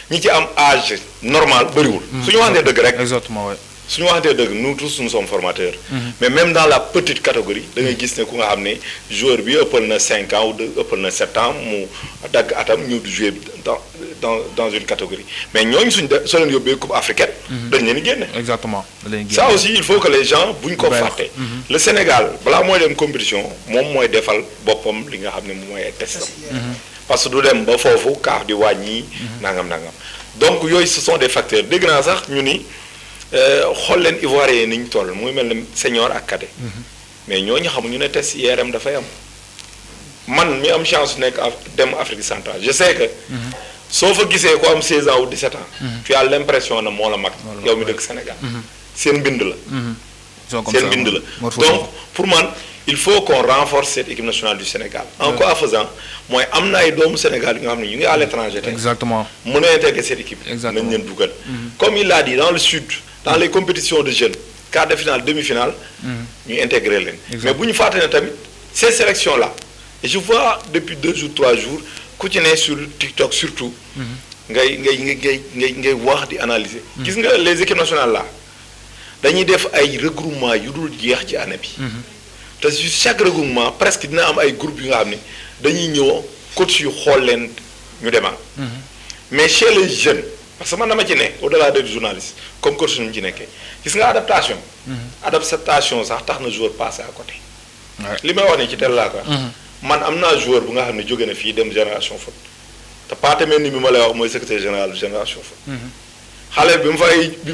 ñi ci am âge normal bëriwul. suñu waxantee dëgg rek. exactement oui. suñu waxantee dëgg nous tous nous sommes formateurs. mais même dans la petite catégorie da ngay gis ne ku nga xam ne joueur bi ëppal na 5 ans ou ëppal na 7 ans mu dagg atam ñëw di jouer dans une catégorie mais ñooñu soo leen yóbbee coupe africaine. dañ leen di génne. exactement ça aussi il faut que les gens buñ ko fàtte. le Sénégal balaa mooy dem compétition moom mooy defal boppam li nga xam ne moom mooy ay testam. parce que du dem ba foofu kaaf di wàññi. nangam. donc yooyu ce sont des facteurs dégg naa sax ñu ni. xool leen Ivoirien ni ñu toll muy mel ne senior ak cadet mais ñooñu xamuñu ne test IRM dafay am man mi am chance nekk dem Afrique centrale je sais que soo fa gisee ko am 16 ans ou 17 ans tu as l'impression ne moo la mag yow mi dëkk Sénégal seen mbind la seen mbind la donc pour man il faut qu'on renforce cette équipe nationale du Sénégal en quoi faisant mooy am na ay doomu Sénégal yi nga xam ne ñu ngi à l'étranger tey exactement mën a intégrer cette équipe nañ leen dugal comme il l'a dit dans le sud dans les compétitions de jeunes quart de finale demi-finale ñu intégrer leen mais bu ñu fàtte ne tamit ces sélections là et je vois depuis 2 jours 3 jours ku ci ne sur TikTok surtout ngay wax di analyser gis nga les équipes nationales là dañuy def ay regroupement yu dul jeex ci année bi te sur chaque regroupement presque dina am ay groupes yu nga xam ne dañuy ñëw coach yu xool leen ñu demaat mais chez les jeunes parce que man dama ci ne au-delà des journalistes comme coach ñu ci nekkee gis nga adaptation sax tax na joueur passé à côté li may wax ni ci tel laa ko man am naa joueur bu nga xam ne jóge na fii dem génération foot te paate mel ni bi ma lay wax mooy secrétaire général génération foot xale bi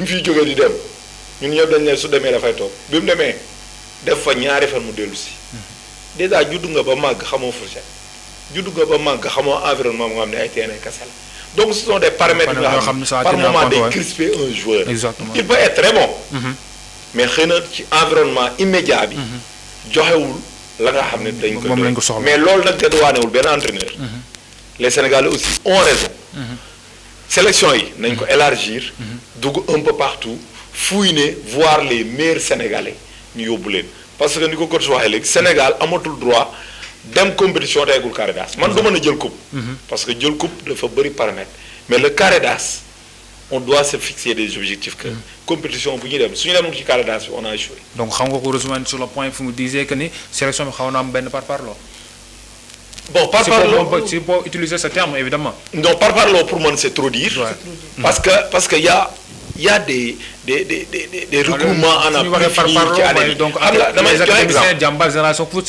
mu fiy jógee di dem ñun ñëpp dañ ne su demee dafay toog bi mu demee def fa ñaari fan mu dellu si déjà juddu nga ba màgg xamoo fourchette juddu nga ba màgg xamoo environnement mu nga xam ne ay terrain kese la donc ce sont des paramètres nga xam ne par moment day crisper un joueur il peut être très bon mais xëy na ci environnement immédiat bi joxewul la nga xam ne dañ ko soxla mais loolu nag dédouanewul benn entraîneur les Sénégalais aussi ont raison sélection yi nañ ko élargir dugg un peu partout fouiner voir les meilleurs Sénégalais ñu yóbbu leen parce que ni ko coach waxee léegi Sénégal amatul droit dem compétition teegul carré d'as man du mën a jël coupe parce que jël coupe dafa bëri paramètres mais le carré d'as on doit se fixer des objectifs que compétition bu ñuy dem suñu demul ci carré d'as bi on a échoué donc xam nga ko rejoindre sur le point fu mu disait que ni sélection bi xaw na am benn parparloo bon parparloo si pour utiliser ce terme évidemment non parparloo pour moi c'est trop dire parce que y a des regroupements en appui donc les académiciens jàmbaar génération foot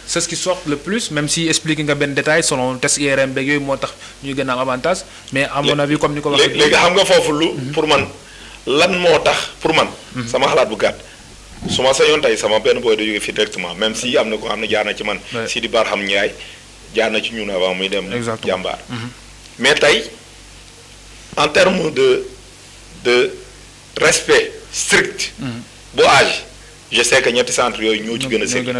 c'est ce qui sort le plus même si expliqué nga benn détail selon test IRM beeg yooyu moo tax ñuy gën a am avantage mais à mon avis comme ni ko waxee léegi xam nga foofu lu pour man lan moo tax pour man sama xalaat bu gàtt su ma sañoon tey sama benn booy da jóge fii directement même si am na ko xam ne jaar na ci man si di Barham Ndiaye jaar na ci ñun avant muy dem. Exactement. jàmbaar. mais tey en termes de respect strict. bu âge je sais que ñetti centre yooyu ñoo ci gën a sëgg.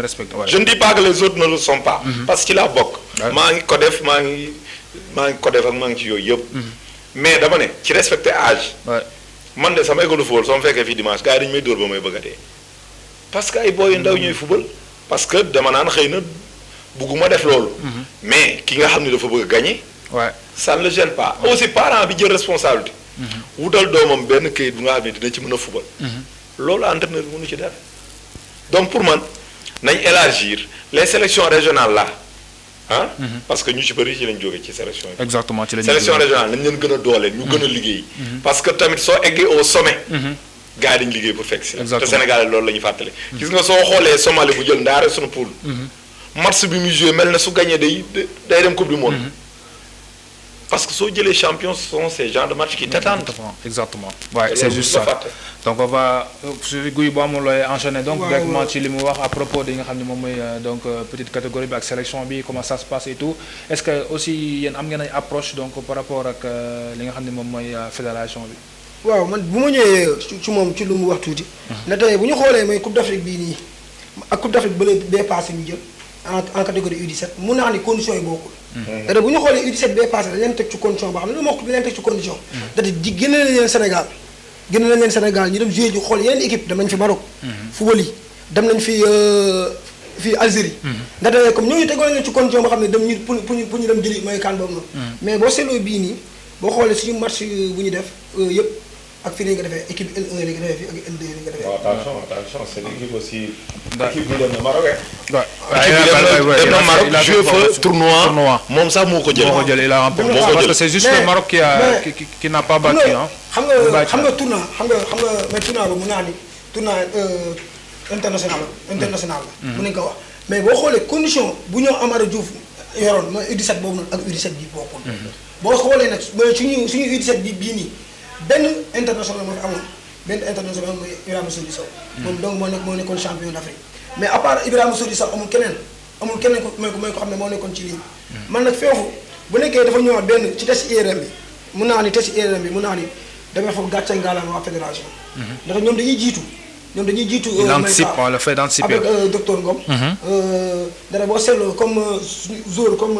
Je ne dis pas que les autres ne le sont pas. parce que ci laa bokk. maa ngi ko def maa ngi ko def ak maa ngi ci yooyu yëpp. mais dama ne ci respecter âge. man de sama école de football soo ma fekkee fii dimanche gars yi dañu may dóor ba may bëgg a dee. parce que ay booy yu ndaw ñooy football. parce que dama naan xëy na bugguma def loolu. mais ki nga xam ne dafa bëgg a gagner. ça ne le gêne pas. aussi parent bi jël responsabilité. wutal doomam benn këyit bu nga xam ne dina ci mën a football. loolu entraîneur bi mënu ci dara. donc pour man nañ élargir les sélections régionales là ah. parce que ñu ci bëri ci lañ jógee ci sélection yi. exactement ci lañ sélection régionale nañ leen gën a dooleel ñu gën a liggéey. parce que tamit soo eggee au sommet. gars yi dañu liggéey pour fekk si. te Sénégal loolu la ñuy fàttali. gis nga soo xoolee Somalie bu jël ndaare sunu poule. match bi muy joué mel na su gagné day dem coupe du monde. parce que soo jëlee champion ce sont ces genres de matchs qui t'attendent. exactement ouais, c'est juste ça. Donc on va Guy boo amul looy enchaîner donc directement ci li mu wax à propos de nga xam ne moom mooy donc petite catégorie bi ak sélection bi comment ça se passe et tout est-ce que aussi yéen am ngeen ay approche donc par rapport ak li nga xam ne moom mooy fédération bi. waaw man bu ma ñëwee ci moom ci lu mu wax tuuti. na tey bu ñu xoolee mooy Coupe d'Afrique bii nii ak Coupe d'Afrique bee passé ñu jël en catégorie U17 mun naa ni conditions yi bokkul. te bu ñu xoolee U17 bee passé dañ leen teg ci condition boo xam ne lu ma wax dañ leen teg ci condition. da di génne nañ leen Sénégal. génn nañ leen Sénégal ñu dem jouer ji xool yeneen équipe dem nañ fi Maroc. football yi dem nañ fi fii Algérie. ndaxte comme ñooñu tegoon nañ ci condition boo xam ne dem ñu pour ñu dem jëli mooy kan boobu noonu. mais boo seetloo bii nii boo xoolee suñu match bu ñu def yëpp ak fii lañ ko defee équipe L1 lañ ko defee fii ak L2 lañ ko defee. attention c'est l'équipe aussi. équipe bi dem na Maroc. dem na Maroc joué fa tournoi moom sax moo ko jël. il a remporté parce que c'est juste le Maroc qui n'a pas battu hein. xam nga tournoi mais tournoi boobu mun naa ni tournoi international la. mun nañu ko wax mais boo xoolee condition bu ñoo Amara Diouf yoroon mooy U17 boobu noonu ak U17 bi bokkul. boo xoolee nag suñu U17 bi bii nii benn international moo fi amoon benn international mooy Ibrahima Sodi Sow. moom donc moo nekkoon champion d'Afrique mais à part Ibrahima Sodi Sow amul keneen ko mooy ko xam ne moo nekkoon ci lii. man nag foofu bu nekkee dafa ñëwaat benn ci test IRM bi mun naa ni test IRM bi mun naa ni damay foofu gàcce ngalaama waa fédération. ndax ñoom dañuy jiitu. il anticipe le fait d'anticiper avec docteur Ngom. dara boo seetloo comme joueur comme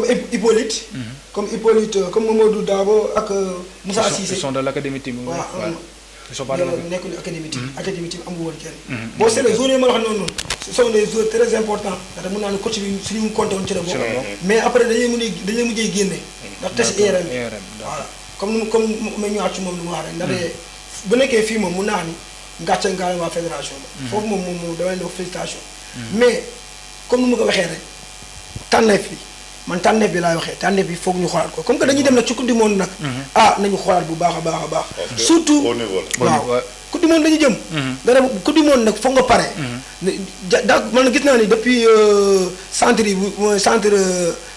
Hippolyte. comme Mamadou Dabo ak Moussa Cissé. ils sont de l'académie Tim. waaw ils sont pas de nekkul académie Tim amu woon kenn. boo seetloo joueurs yi ma wax noonu ce sont des joueurs très importants ndax mun naa ne coach bi suñu compté woon ci la bokk. mais après dañuy mujjee génne. ndax test IRM voilà comme ma ñëwaat ci moom lu mu wax rek. ndaxte bu nekkee fii moom mun naa ni ngàcce ngaale waa fédération ba. foofu moom damay def félicitation. mais comme ni ma ko waxee rek tànneef bi. man tànneef bi laay waxee tànneef bi foog ñu xoolaat ko comme que dañuy dem nag ci coupe du monde nag. nañu xoolaat bu baax a baax. surtout waaw coupe du monde dañu jëm. dara coupe du monde nag foog nga pare. man gis naa ni depuis centre yi mooy centre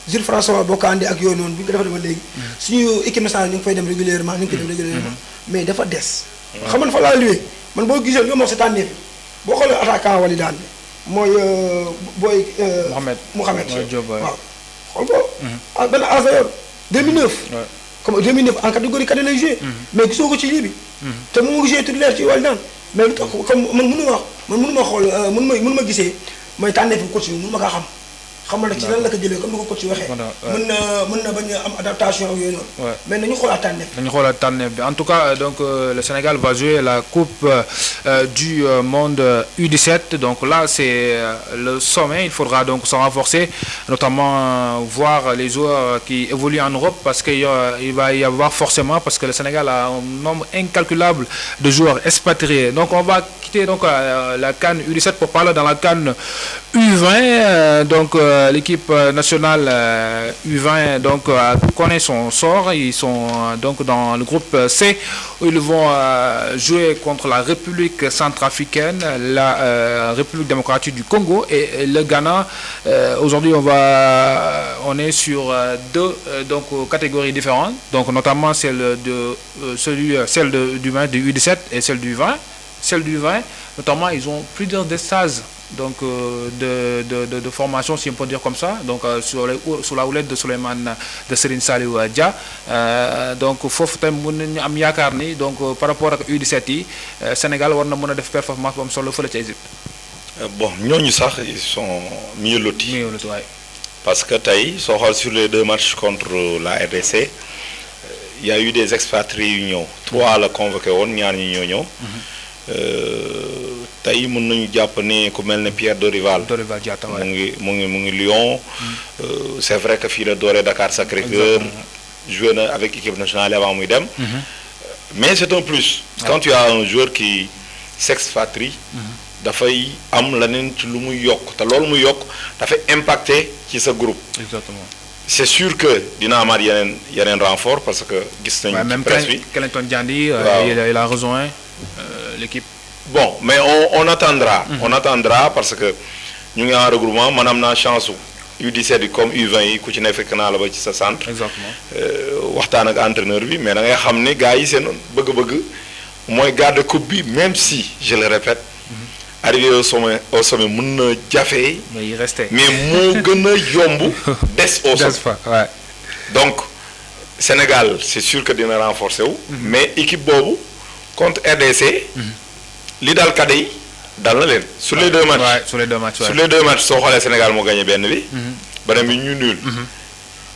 Jules François Bocandé ak yooyu noonu bu ñu ko defee ba léegi. suñu équipe nationale ñu ngi fay dem régulièrement mais dafa des. xam nga fa laa luwee man boo gisee li ma wax si tànneef bi boo xoolee attaquant wali daan bi mooy booy. Mohamed waaw. xool ko benn âge la yor 2009. comme 2009 en catégorie cadet lay joué. mais gisoo ko ci lii bi. te mu ngi joué titulaire ci wàllu daan mais lu tax comme man mënu ma xool mënu ma gisee mooy tànneef bu coach bi mënu ma kaa xam. xam nga nag ci lan la ko jëlee comme ni ko coach waxee. mën na bañ a am adaptation ak yooyu noonu. mais nañu xoolaat tànneef bi. En tout cas donc le Sénégal va jouer la coupe du monde U17 donc là c'est le sommet il faudra donc se renforcer notamment voir les joueurs qui évoluent en Europe parce que il va y avoir forcément parce que le Sénégal a un nombre incalculable de joueurs expatriés donc on va quitter donc la CAN U17 pour parler dans la CAN U20 donc l'équipe nationale U20 donc connaît son sort ils sont donc dans le groupe C où ils vont jouer contre la République centrafricaine la République démocratique du Congo et le Ghana aujourd'hui on est sur deux donc catégories différentes donc notamment celle du U17 et celle du 20 notamment ils ont plusieurs stages donc de formation, si on peut dire comme ça, donc sous la houlette de Souleymane de Serigne Saliou Dia. Donc foofu tam mën nañu am yaakaar ni donc par rapport ak U17 yi Sénégal war na mën a def performance bu am solo fële ca Égypte. Bon ñooñu sax ils sont mieux lotis. Mieux lotis, waay. Parce que tey soo xool sur les 2 matchs contre la RDC il y a eu des expatriés yu ñëw 3 la convoqué woon ñaar ñi ñoo ñëw. tey mën nañu jàpp ne ku mel ne Pierre Dorival. Dorival Diatta waay. mu ngi Lyon. c'est vrai que fii la dooree Dakar Sacré-Cœur. joué na avec équipe nationale avant muy dem. mais c'est un plus. quand tu as un joueur qui s'expatrie. dafay am leneen ci lu muy yokk te loolu muy yokk dafay impacter ci sa groupe. Exactement. c'est sûr que dina amaat yeneen renfort parce que gis nañu ci presse bi. même Clinton Diandi. il a rejoint l'équipe. bon mais on attendra. on attendra parce que ñu ngi en regroupement man am naa chance U17 yi comme U20 yi ku ci ne fekk naa la ba ci sa centre. exactement. waxtaan ak entraîneur bi mais da ngay xam ne gars yi seen bëgg-bëgg mooy garder coupe bi même si je le répète. arrivé au sommet mën na jafe. mais il restait. mais moo gën a yomb. des au sommet ouais. donc Sénégal c'est sûr que dina renforcer wu. mais équipe boobu contre RDC. li daal cadre yi dal na leen. sur les 2 matchs ouais, sur les 2 matchs. sur les 2 matchs soo xoolee Sénégal moo gagné benn bi. beneen bi ñu nul.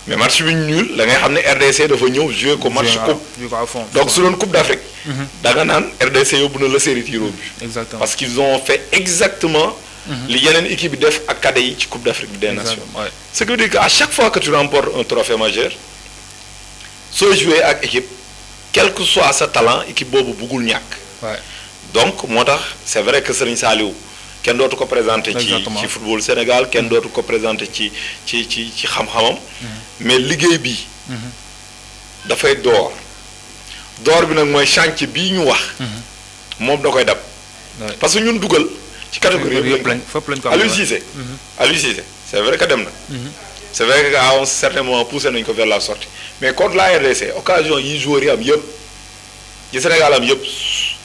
mais match bi ñu nul da ngay xam ne RDC dafa ñëw jouer ko match coupe. donc su doon coupe d'Afrique. da nga naan RDC yóbbu na la série tir au but. exactement parce qu'ils ont fait exactement. li yeneen équipe bi def ak cadre yi ci coupe d'Afrique des nations. ce qui veut dire que à chaque fois que tu remportes un trophée majeur soo jouer ak équipe quel que soit sa talent équipe boobu bëggul ñàkk. donc moo tax c'est vrai que Serigne Saliou kenn dootu ko présenté ci football Sénégal kenn dootu ko présenté ci xam-xamam. mais liggéey bi. dafay door bi nag mooy chantier bii ñu wax. moom da koy dab. parce que ñun dugal ci catégorie yëpp lañ ko Aliou Cissé. c'est vrai que dem na. c'est vrai que à un certain moment poussé nañu ko vers la sortie mais contre la RDC occasion yi joueurs yi am yëpp ci Sénégal am yëpp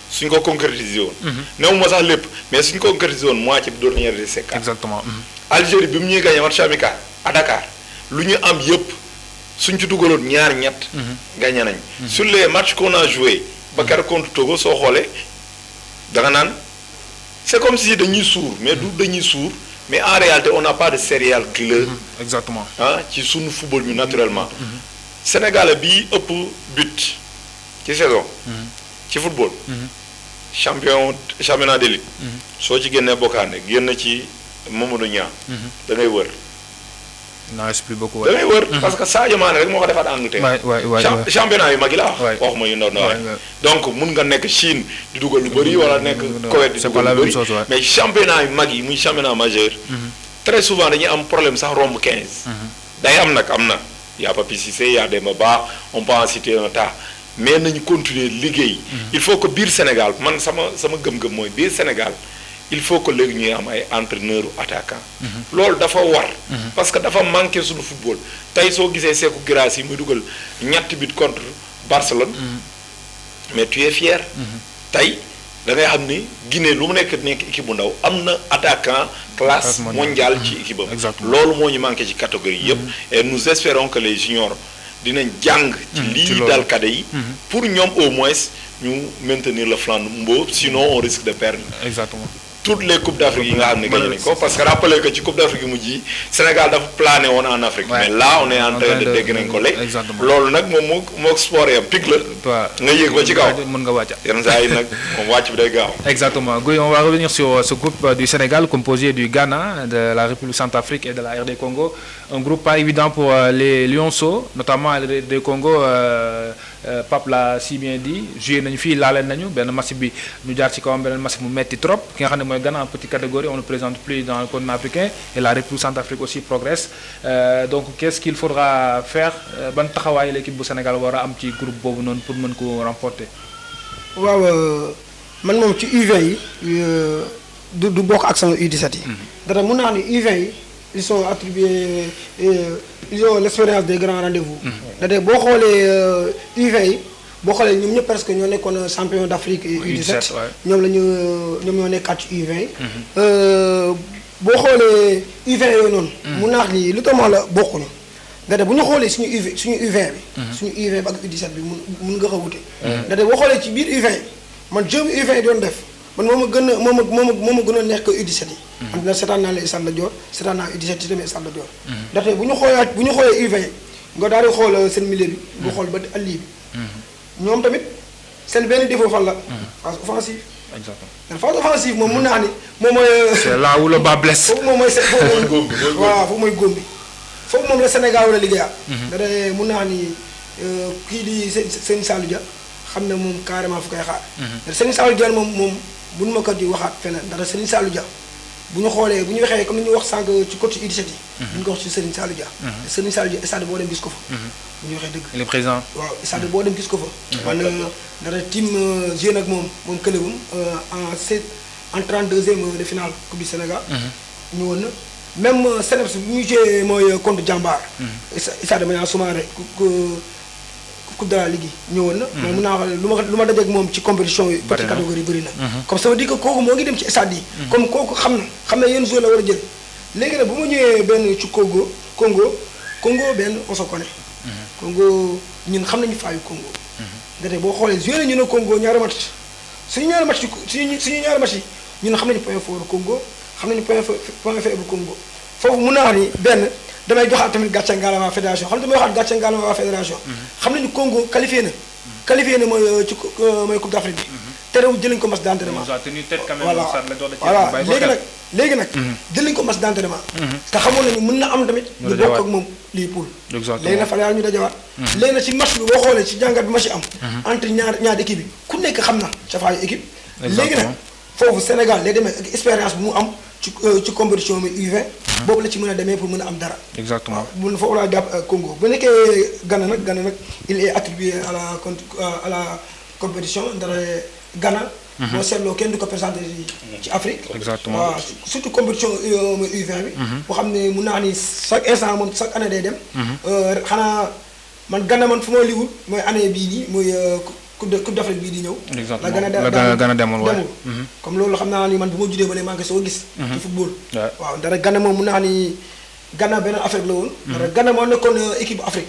suñ ko concrétiser woon. néew ma sax lépp mais suñ ko concrétiser woon moitié bi doon nañu RDC. exactement. Algérie bi mu ñuy gagné match amical à Dakar lu ñu am yëpp suñ ci dugaloon ñaar ñett. gagné nañ. sur les matchs qu'on a joué ba keroog contre Togo soo xoolee da nga naan c'est comme si dañuy suur mais du dañuy suur mais en réalité on n'a pas de serial killer. exactement ci sunu football bi naturellement. Sénégal bi ëpp but ci saison. ci football. championnat d'élite. soo ci génnee Bocandé génn ci Mamadou Niang. da ngay wër. non c'est plus beaucoup. da ngay wër parce que Sadio Mané rek moo ko defaat Angleterre. championnat yu mag yi la wax. waxuma yu ndaw donc mun nga nekk Chine di dugal lu bëri wala nekk Koweït di dugal lu bëri mais championnat yu mag yi muy championnat majeur. très souvent dañuy am problème sax romb 15. day am nag am na y a Papi Cissé y a Demba Ba on peut en citer un tas mais nañu continuer liggéey. il faut que biir Sénégal man sama gëm-gëm mooy biir Sénégal. il faut que léegi ñuy am ay entraîneurs attaquants. loolu dafa war. parce que dafa manqué suñu football tey soo gisee Sékou Guirassy muy dugal ñetti but contre Barcelone. mais tu es fier. tey da ngay xam ni Guinée lu mu nekk équipe bu ndaw am na attaquant classe mondiale ci équipe am. loolu moo ñu manqué ci catégorie yëpp. et nous espérons que les juniors dinañ jàng. ci lii dal cadets yi. pour ñoom au moins ñu maintenir le flambeau sinon on risque de perdre. exactement. toutes les coupes d'Afrique yi nga xam ne gagné nañ ko parce que rappelez que ci coupe d'Afrique yi mujj yi Sénégal dafa plané woon en Afrique. mais là on est en train de dégg nañ ko léegi. loolu nag moom moo sport yam pig la. nga yéeg ba ci kaw mën nga wàcc. yenn saa yi nag moom wàcc bi day gaaw. exactement Guy, on va revenir sur ce groupe du Sénégal composé du Ghana, de la République Centrafrique et de la RD Congo. Un groupe pas évident pour les Lionceaux, notamment RD Congo. Pape l'a si bien dit joué nañu fii laaleen nañu benn match bi ñu jaar ci kawam beneen match mu metti trop ki nga xam ne mooy Ghana en petite catégorie on ne présente plus dans le continent africain et la République Centrafrique aussi progresse donc qu'est-ce qu'il faudra faire ban taxawaay l'équipe bu Sénégal war a am ci groupe boobu noonu pour mën ko remporter. waaw man moom ci U20 yi du bokk ak sama U17 yi. dara mun naa ni U20 yi ils sont attribués ils ont l'expérience des grands rendez-vous. c'est-à-dire boo xoolee U20 yi boo xoolee ñoom ñëpp presque ñoo nekkoon champion d'Afrique U17 ñoom ñoom ñoo nekkaat ci U20 yi boo xoolee U20 yooyu noonu mu naax lii lu tax la bokkuñu ndaxte bu ñu xoolee suñu U20 bi suñu U20 bi ak U17 bi mun nga ko wute ndaxte boo xoolee ci biir U20 yi man jeu bi U20 yi doon def man moo ma gën a neex que U17 yi am na seetaan naa la Stade Lat Dior seetaan naa U17 ci demee Stade Lat Dior ndaxte bu ñu xoolee U20 yi nga daal di xool seen milieu bi nga xool ba alli bi ñoom tamit seen benn défaut fan la phase offensive exactement phase offensive moom mun naa ni moom mooy c'est là où le bas blesse foofu moom mooy foofu mooy góom bi foofu moom la Sénégal war a liggéeyaat ndaxte mun naa ni kii di Serigne Saliou Dia xam ne moom carrément fu koy xaar Serigne Saliou Dia moom buñu ma ko di waxaat feneen ndax Serigne Saliou Dia bu ñu xoolee bu ñu waxee comme ni ñu wax sànq ci côté U17 yi bu ñu ko wax ci Serigne Saliou Dia Serigne Saliou Dia stade boo dem gis ko fa bu ñu waxee dëgg le président waaw stade boo dem gis ko fa man dara team jeune ak moom këlëbam en 32e de finale coupe du Sénégal ñëwoon na même Sénégal bu ñu joué mooy contre Jambar stade Maniang Soumaré coupe de la ligue ñëwoon na mais mun naa wax lu ma dajeeg moom ci compétition yi petite catégorie bëri na comme ça veut dire que kooku moo ngi dem ci stade yi comme kooku xam na yenn joueur la war a jël léegi nag bu ma ñëwee benn ci Congo benn on se connaît Congo ñun xam nañu faayu Congo ndate boo xoolee joué ñu ne Congo ñaari match suñu ñaari match yi ñun xam nañu point fort Congo xam nañu point faible Congo foofu mun naa wax ni benn damay joxaat tamit gàcce ngaalama fédération xam ne damay waxaat gàcce ngaalama fédération xam nañu Congo qualifié na mooy ci mooy coupe d'Afrique bi terewul jëliñ ko match d'entraînement voilà léegi nag jëliñ ko match d'entraînement te xamoon nañu mën na am tamit ñu bokk ak moom lii poule léegi nag fa la ñu dajawaat léegi nag ci match bi boo xoolee ci jàngat bi ma ci am entre ñaari équipe bi ku nekk xam na safaayu équipe léegi nag foofu Sénégal lay demee ak expérience bu mu am ci compétition bi U20 boobu la ci mën a demee pour mën a am dara exactement mun foofu laa jàpp Congo bu nekkee Ghana nag il est attribué à la compétition ndax Ghana boo seetloo kenn du ko présenté ci Afrique exactement waaw surtout compétition U20 bi boo xam ne mun naa ni chaque instant moom chaque année day dem xanaa man Ghana man fu ma liwul mooy année bii nii mooy coupe d'Afrique bii di ñëw la Ghana demul comme loolu xam naa ni man bu ma juddee ba léegi maa ngi soo gis ci football waaw dara Ghana moom mun naa ni Ghana benn Afrique la woon dara Ghana moo nekkoon équipe Afrique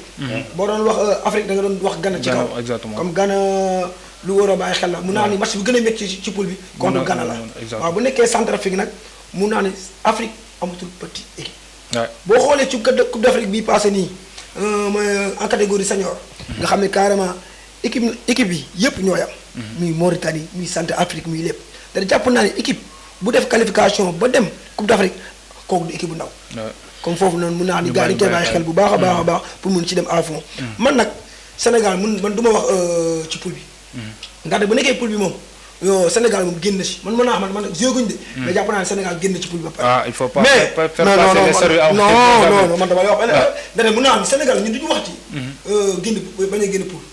boo doon wax Afrique da nga doon wax Ghana ci kaw comme Ghana lu war a bàyyi xel la mun naa ni match bi gën a métti ci poule bi contre Ghana la waaw bu nekkee Centrafrique nag mun naa ni Afrique amatul petit équipe boo xoolee ci coupe d'Afrique bii passé nii mooy en catégorie senior nga xam ne carrément équipe bi yëpp ñooy am muy Mauritanie muy Centrafrique muy lépp da jàpp naa ne équipe bu def qualification ba dem coupe d'Afrique kooku du équipe bu ndaw comme foofu noonu mun naa ni gars yi dañu koy bàyyi xel bu baax a baax pour mun ci dem à fond man nag Sénégal man du ma wax ci poule bi ndaxte bu nekkee poule bi moom Sénégal moom génn ci man mën naa xam man jéeguñ de mais jàpp naa ne Sénégal génn ci poule bi ba pare il faut pas faire passer les sérieux non man dama lay wax ndaxte mën naa xam Sénégal ñun duñu wax ci génn bañ a génn poule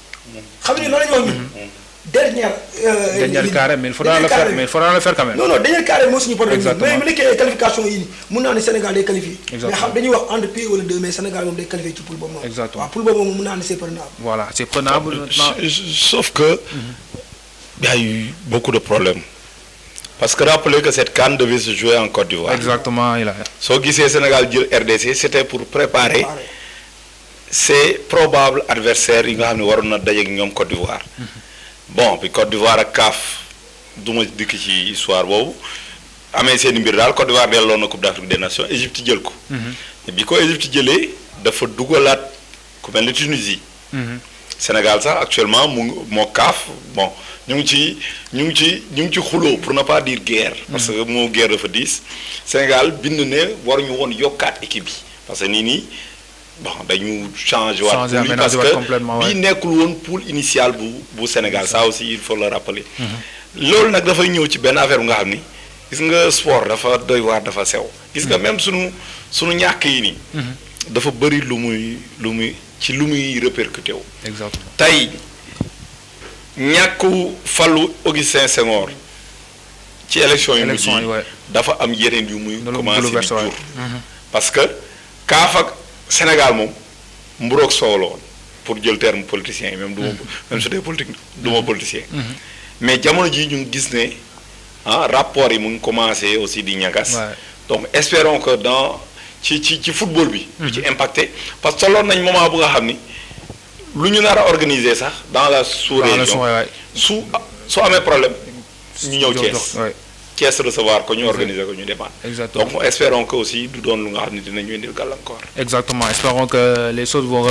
xam nga loolu la ñu wax ñun dernier carré mais il faudra le faire quand même non dernier carré moo suñu problème mais mu nekkee qualification yi nii mun naa ne Sénégal day qualifié mais xam dañuy wax entre pays wala deux mais Sénégal moom day qualifié ci poule boobu moom exactement waaw poule boobu moom mun naa ne c'est prenable voilà c'est prenable sauf que il y a eu beaucoup de problèmes parce que rappelez que cette CAN devait se jouer en Côte d'Ivoire exactement soo gisee Sénégal jël RDC c'était pour préparer ces probables adversaires yi nga xam ne waroon na dajeek ñoom Côte d'Ivoire bon bi Côte d'Ivoire ak CAF du ma dikk ci histoire boobu amee seen mbir daal Côte d'Ivoire delloo na Coupe d'Afrique des Nations Égypte jël ko bi ko Égypte jëlee dafa dugalaat ku mel ni Tunisie Sénégal sax actuellement moo CAF bon ñu ngi ci xuloo pour ne pas dire guerre parce que moo guerre dafa diis Sénégal bind ne waruñu woon yokkaat équipe yi parce que nii bon dañu changé waat poule parce que bii nekkul woon poule initiale bu Sénégal ça aussi il faut le rappeler loolu nag dafay ñëw ci benn affaire bu nga xam ni gis nga sport dafa doy waar dafa sew gis nga même sunu ñàkk yi nii dafa bëri lu muy répercuté wu exactement tey ñàkku falu Augustin Senghor ci élection yu mujj yi dafa am yeneen yu muy commencé di jur parce que CAF ak Sénégal moom mburoog soow la woon pour jël terme politicien yi même su dee politique du ma politicien. mais jamono ji ñu ngi gis ne rapport yi mu ngi commencé aussi di ñagas. donc espérons que dans ci football bi. du ci impacté parce que tolloon nañ moment bu nga xam ni lu ñu nar a organiser sax dans la sous-région su amee problème ñu ñëw Thiès. Thiès recevoir ko ñu organiser ko ñu dépend. Exactement. Donc espérons que aussi du doon lu nga xam ne dinañu indil gàllankoor. Exactement. Espérons que les choses vont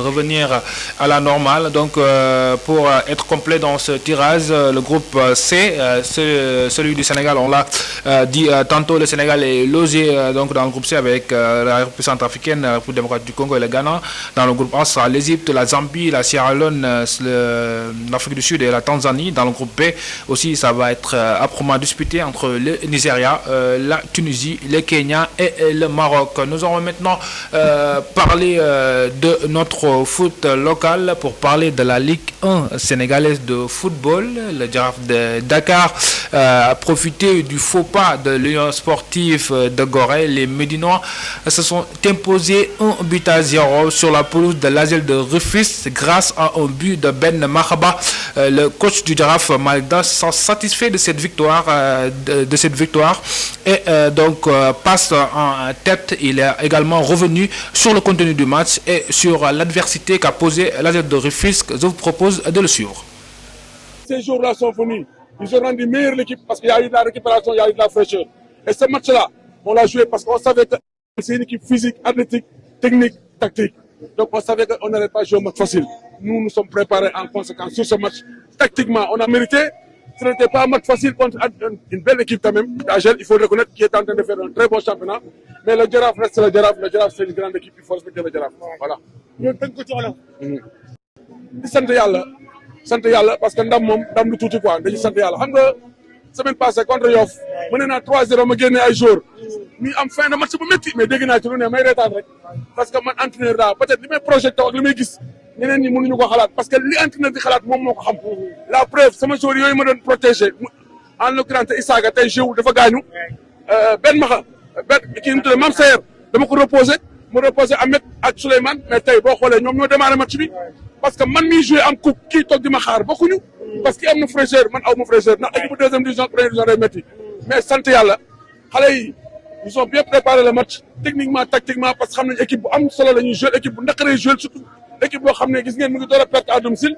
revenir à la normale. Donc pour être complet dans ce tirage, le groupe C, celui du Sénégal, on l'a dit tantôt, le Sénégal est logé donc dans le groupe C avec la République centrafricaine, la République démocratique du Congo et le Ghana. Dans le groupe A, ce sera l'Égypte, la Zambie, la Sierra Leone, l'Afrique du Sud et la Tanzanie. Dans le groupe B aussi, ça va être disputé entre le Nigeria, la Tunisie, le Kenya et le Maroc. Nous allons maintenant parler de notre foot local pour parler de la Ligue 1 sénégalaise de football. Le Jaraaf de Dakar a profité du faux pas de l'Union sportive de Gorée. Les Médinois se sont imposés 1-0 sur la pelouse de l'Asel de Rufisque grâce à un but de Ben Mahaba. Le coach du Jaraaf, Malick Daaf, s'est satisfait de cette victoire et donc passe en tête. Il est également revenu sur le contenu du match et sur l'adversité qu'a posé l'AS de Rufisque. Je vous propose de le suivre. Ces jours-là sont venus. Ils ont rendu meilleure l'équipe parce qu'il y a eu de la récupération, il y a eu de la fraîcheur. Et ce match-là, on l'a joué parce qu'on savait que c'est une équipe physique, athlétique, technique, tactique. Donc on savait qu'on n'allait pas jouer un match facile. Nous sommes préparés en conséquence sur ce match. Tactiquement, on a mérité. Ce n'était pas un match facile contre une belle équipe quand même. Agel, il faut reconnaître qu'il est en train de faire un très bon championnat. Mais le Jaraaf reste le Jaraaf. Le Jaraaf, c'est une grande équipe. Il faut respecter le Jaraaf. Voilà. sant yàlla parce que ndam moom ndam lu tuuti quoi dañuy sant yàlla xam nga semaine passée contre Yoff mën naa 3-0 ma génne ay joueurs ñu am fin de match bu métti mais dégg naa ci lu ne may reetaan rek parce que man entraîneur daa peut-être li may projeté ak li may gis ñeneen ñi mënuñu ko xalaat parce que li entraîneur di xalaat moom moo ko xam la preuve sama joueur yooyu ma doon protégé en l'occurrence Isaaga tey jéewul dafa gaañu benn maxa kii mu tudd Mame Sayer dama ko reposé mu reposé Ahmed ak Souleymane mais tey boo xoolee ñoom ñoo démarré match bi parce que man miy joué am coupe kii toog di ma xaar bokkuñu parce que am na fraîcheur man aw ma fraîcheur ndax équipe deuxième division première division day métti mais sant yàlla xale yi ils ont bien préparé le match techniquement tactiquement parce que xam nañ équipe bu am solo la ñuy joué équipe bu naqaree joué surtout équipe boo xam ne gis ngeen mu ngi door a perte à domicile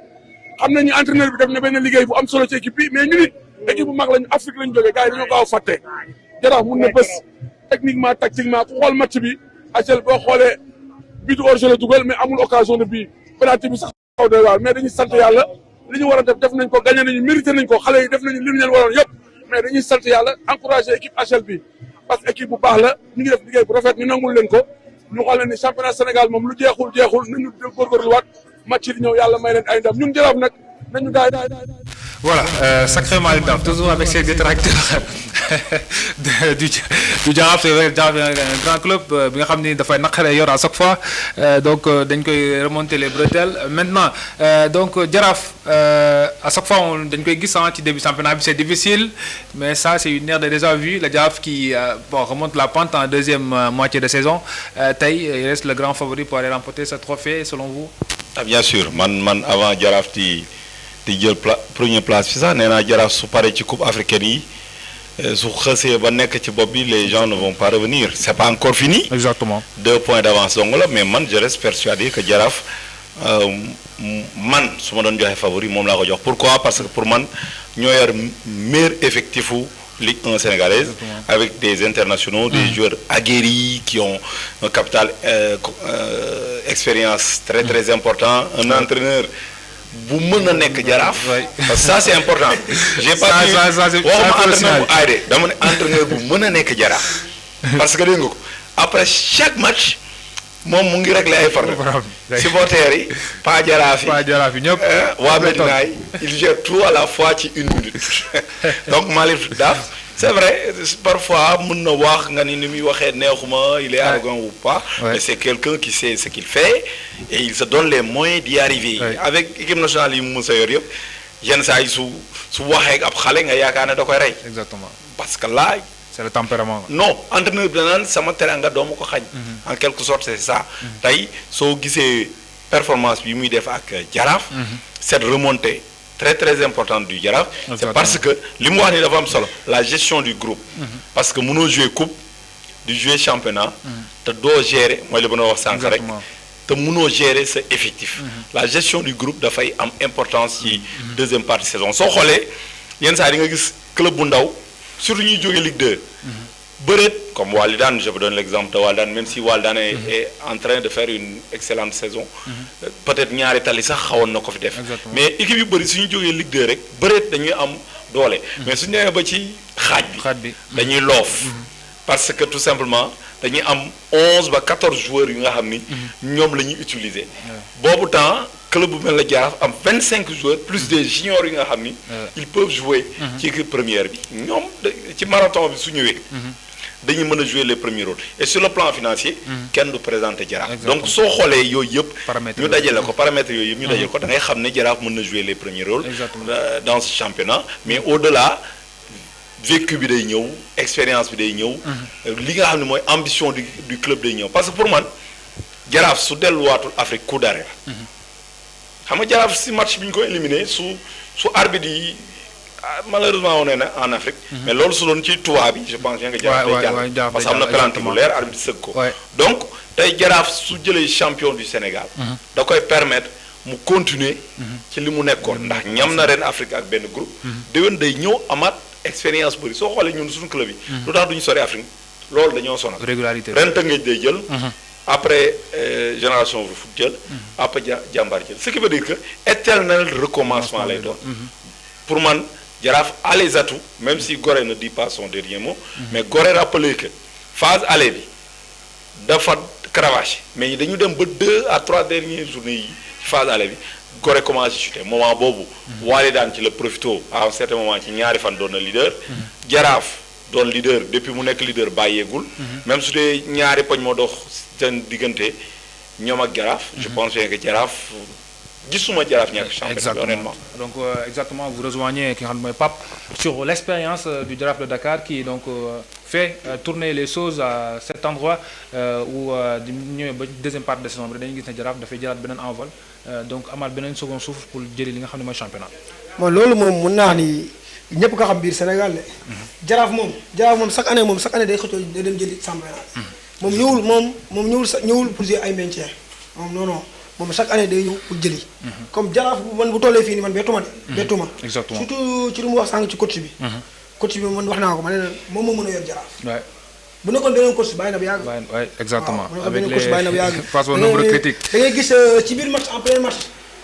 xam nañu entraîneur bi def na benn liggéey bu am solo ci équipe bi mais ñu nit équipe bu mag lañu Afrique lañu jógee gars yi dañoo gaaw a fàtte Jaraaf mun na bés techniquement tactiquement ku xool match bi Agel boo xoolee bitu hors-jeu la dugal mais amul occasion de but penalty bi sax xaw doy waar mais dañuy sant yàlla li ñu war a def nañ ko gagné nañu mérité nañ ko xale yi def nañu li ñu leen waroon yëpp mais dañuy sant yàlla encouragé équipe Agel bi parce que équipe bu baax la ñu ngi def liggéey bu rafet ñu nangul leen ko ñu xool leen ni championnat Sénégal moom lu jeexul nañu góorgóorluwaat match yi di ñëw yàlla may leen ay ndam ñun Jaraaf nag nañu daay. Voilà, sacrément Malick toujours avec ses détracteurs du Jaraaf, c'est vrai, un grand club bi nga xam ni dafay naqaree yor à chaque fois donc dañ koy remonter les bretelles maintenant donc Jaraaf à chaque fois dañ koy gis ci début championnat bi c'est difficile mais ça c'est une ère de déjà vu le Jaraaf qui remonte la pente en deuxième moitié de saison tey il reste le grand favori pour aller remporter ce trophée selon vous. Ah bien sûr man avant Jaraaf di jël première place fi sax nee naa Jaraaf su paree ci coupe africaine yi su xësee ba nekk ci bopp bi les gens ne vont pas revenir c'est pas encore fini. Exactement 2 points d'avance donc la mais man je reste persuadé que Jaraaf man su ma doon joxe favori moom laa ko jox pourquoi parce que pour man ñoo yor meilleur effectif u Ligue 1 sénégalaise. Exactement. Avec des internationaux, des joueurs aguerris qui ont un capital expérience très important un entraîneur bu mën a nekk Jaraaf. parce que ça c'est important. j'ai pas dit waxuma entraîneur bu aay de dama ne entraîneur bu mën a nekk Jaraaf. parce que dégg nga ko après chaque match moom mu ngi régler ay problèmes. supporters yi pas Jaraaf yi ñëpp. waa Medina yi il gère tout à la fois ci 1 minute. donc Malick Daaf c'est vrai parfois mën na wax nga ni muy waxee neexuma il est arrogant ou pas. mais c'est quelqu'un qui sait ce qu'il fait et il se donne les moyens d'y arriver. avec équipe nationale yi mu mës a yor yëpp yenn saa yi su waxee ab xale nga yaakaar ne da koy rey. Exactement parce que là. c'est le tempérament. non entraîneur bi danaan sama teranga doomu ko xañ. en quelque sorte c'est ça. tey soo gisee performance bi muy def ak Jaraaf. cette remontée très très importante du Jaraaf. c'est parce que li mu wax ni dafa am solo la gestion du groupe. parce que mënoo jouer coupe di jouer championnat. te doo gérer mooy li ma wax sànq rek. te mënoo gérer sa effectif. la gestion du groupe dafay am importance ci deuxième partie saison soo xoolee yenn saa yi nga gis club bu ndaw surtout ñuy jógee Ligue 2. bëreet comme Walidane je vous donne l'exemple de Walidane même si Walidane est en train de faire une excellente saison. peut-être ñaari tali sax xawoon na ko fi def. mais équipe yu bëri suñu jógee Ligue 2 rek bëreet dañuy am doole. mais suñu demee ba ci xaaj bi dañuy loof. parce que tout simplement dañuy am 11 ba 14 joueurs yu nga xam ni. ñoom la ñuy utiliser. boobu temps club bu mel la Jaraaf am 25 joueurs plus des juniors yi nga xam ni. ils peuvent jouer. ci équipe première bi ñoom ci marathon bi su ñëwee. dañuy mën a jouer les premiers rôles et sur le plan financier. kenn du présenter Jaraaf. donc soo xoolee yooyu yëpp. ñu dajale ko paramètres yooyu yëpp ñu dajale ko da ngay xam ne Jaraaf mën na jouer les premiers rôles. dans ce championnat mais au-delà. vécu bi day ñëw expérience bi day ñëw. li nga xam ne mooy ambition du club day ñëw parce que pour man Jaraaf su delluwaatul Afrique coup d'arrêt la. xam nga Jaraaf si match bi ñu ko éliminé su arbitre yi malheureusement on est en Afrique. mais loolu su doon ci tubaab bi je pense bien que Jaraaf day jàll parce que am na penalty bu leer arbitre sëgg ko. donc tey Jaraaf su jëlee champion du Sénégal. da koy permettre mu continuer. ci li mu nekkoon ndax ñam na ren Afrique ak benn groupe. déwén day ñëw amaat. expérience bëri soo xoolee ñun suñu club yi. lu tax duñu sori Afrique loolu dañoo sonal. régularité ren Tëngéej day jël. après génération bu foot jël. après jàmbaar jël ce qui veut dire que éternel recommencement lay doon. pour man Jaraaf a les atouts même si Gorée ne dit pas son dernier mot. mais Gorée rappelé que phase aller bi dafa cravaché mais dañu dem ba 2 à 3 dernières journées yi ci phase aller bi. Gorée commencé chuter moment boobu. Walidane ci la profito à un certain moment ci ñaari fan doon na leader. Jaraaf doon leader depuis mu nekk leader bàyyeegul. même su dee ñaari poñ moo dox seen diggante ñoom ak Jaraaf. je pense que Jaraaf gisuma Jaraaf ñàkk championnat honnêtement. donc exactement vous rejoignez ki nga xam ne mooy Pape sur l'expérience du Jaraaf de Dakar qui donc fait tourner les choses à cet endroit où di ñëwee ba deuxième partie de saison bi dañuy gis ne Jaraaf dafay jëlaat beneen envol. donc amaat beneen second souffle pour jëli li nga xam ne mooy championnat. bon loolu moom mun naa ni ñëpp ko xam biir Sénégal de. Jaraaf moom chaque année day xëccoo day dem jëli championnat. moom ñëwul pour jouer ay maintien moom non moom chaque année day ñëw pour jëli. comme Jaraaf man bu tollee fii nii man bettuma de. bettuma exactement surtout ci lu mu wax sànq ci coach bi. coach bi man wax naa ko ma ne la moom moo mën a yor Jaraaf. bu nekkoon beneen coach bàyyi na bu yàgg. oui exactement avec les face au nombre de critiques. da ngay gis ci biir match en plein match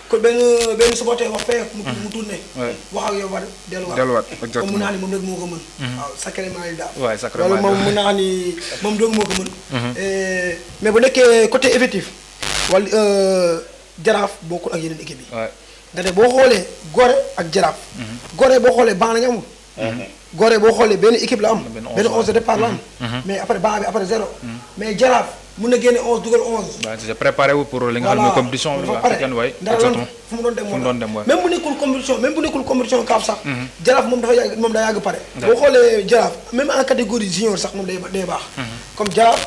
ko benn supporter wax fee mu tourné. wax ak yow war delluwaat. exactement comme mun naa ni moom rek moo ko mën. waaw sacrément yi daal. waay sacrément loolu moom mun naa ni moom rek moo ko mën. mais bu nekkee côté effectif wala Jaraaf bokkul ak yeneen équipe yi. nga ne boo xoolee Gorée ak Jaraaf. Gorée boo xoolee baax nañu amul. Gorée boo xoolee benn équipe la am. benn 11 de départ la am. mais après baax bi après 0. mais Jaraaf mun na génne 11 dugal 11. waaw c'est préparé wu pour li nga xam ne compétition bi africaine waay. exactement fu mu doon dem waay. même bu nekkul compétition kaaf sax. Jaraaf moom dafa yàgg moom daa yàgg pare. boo xoolee Jaraaf même en catégorie junior sax moom day baax. comme Jaraaf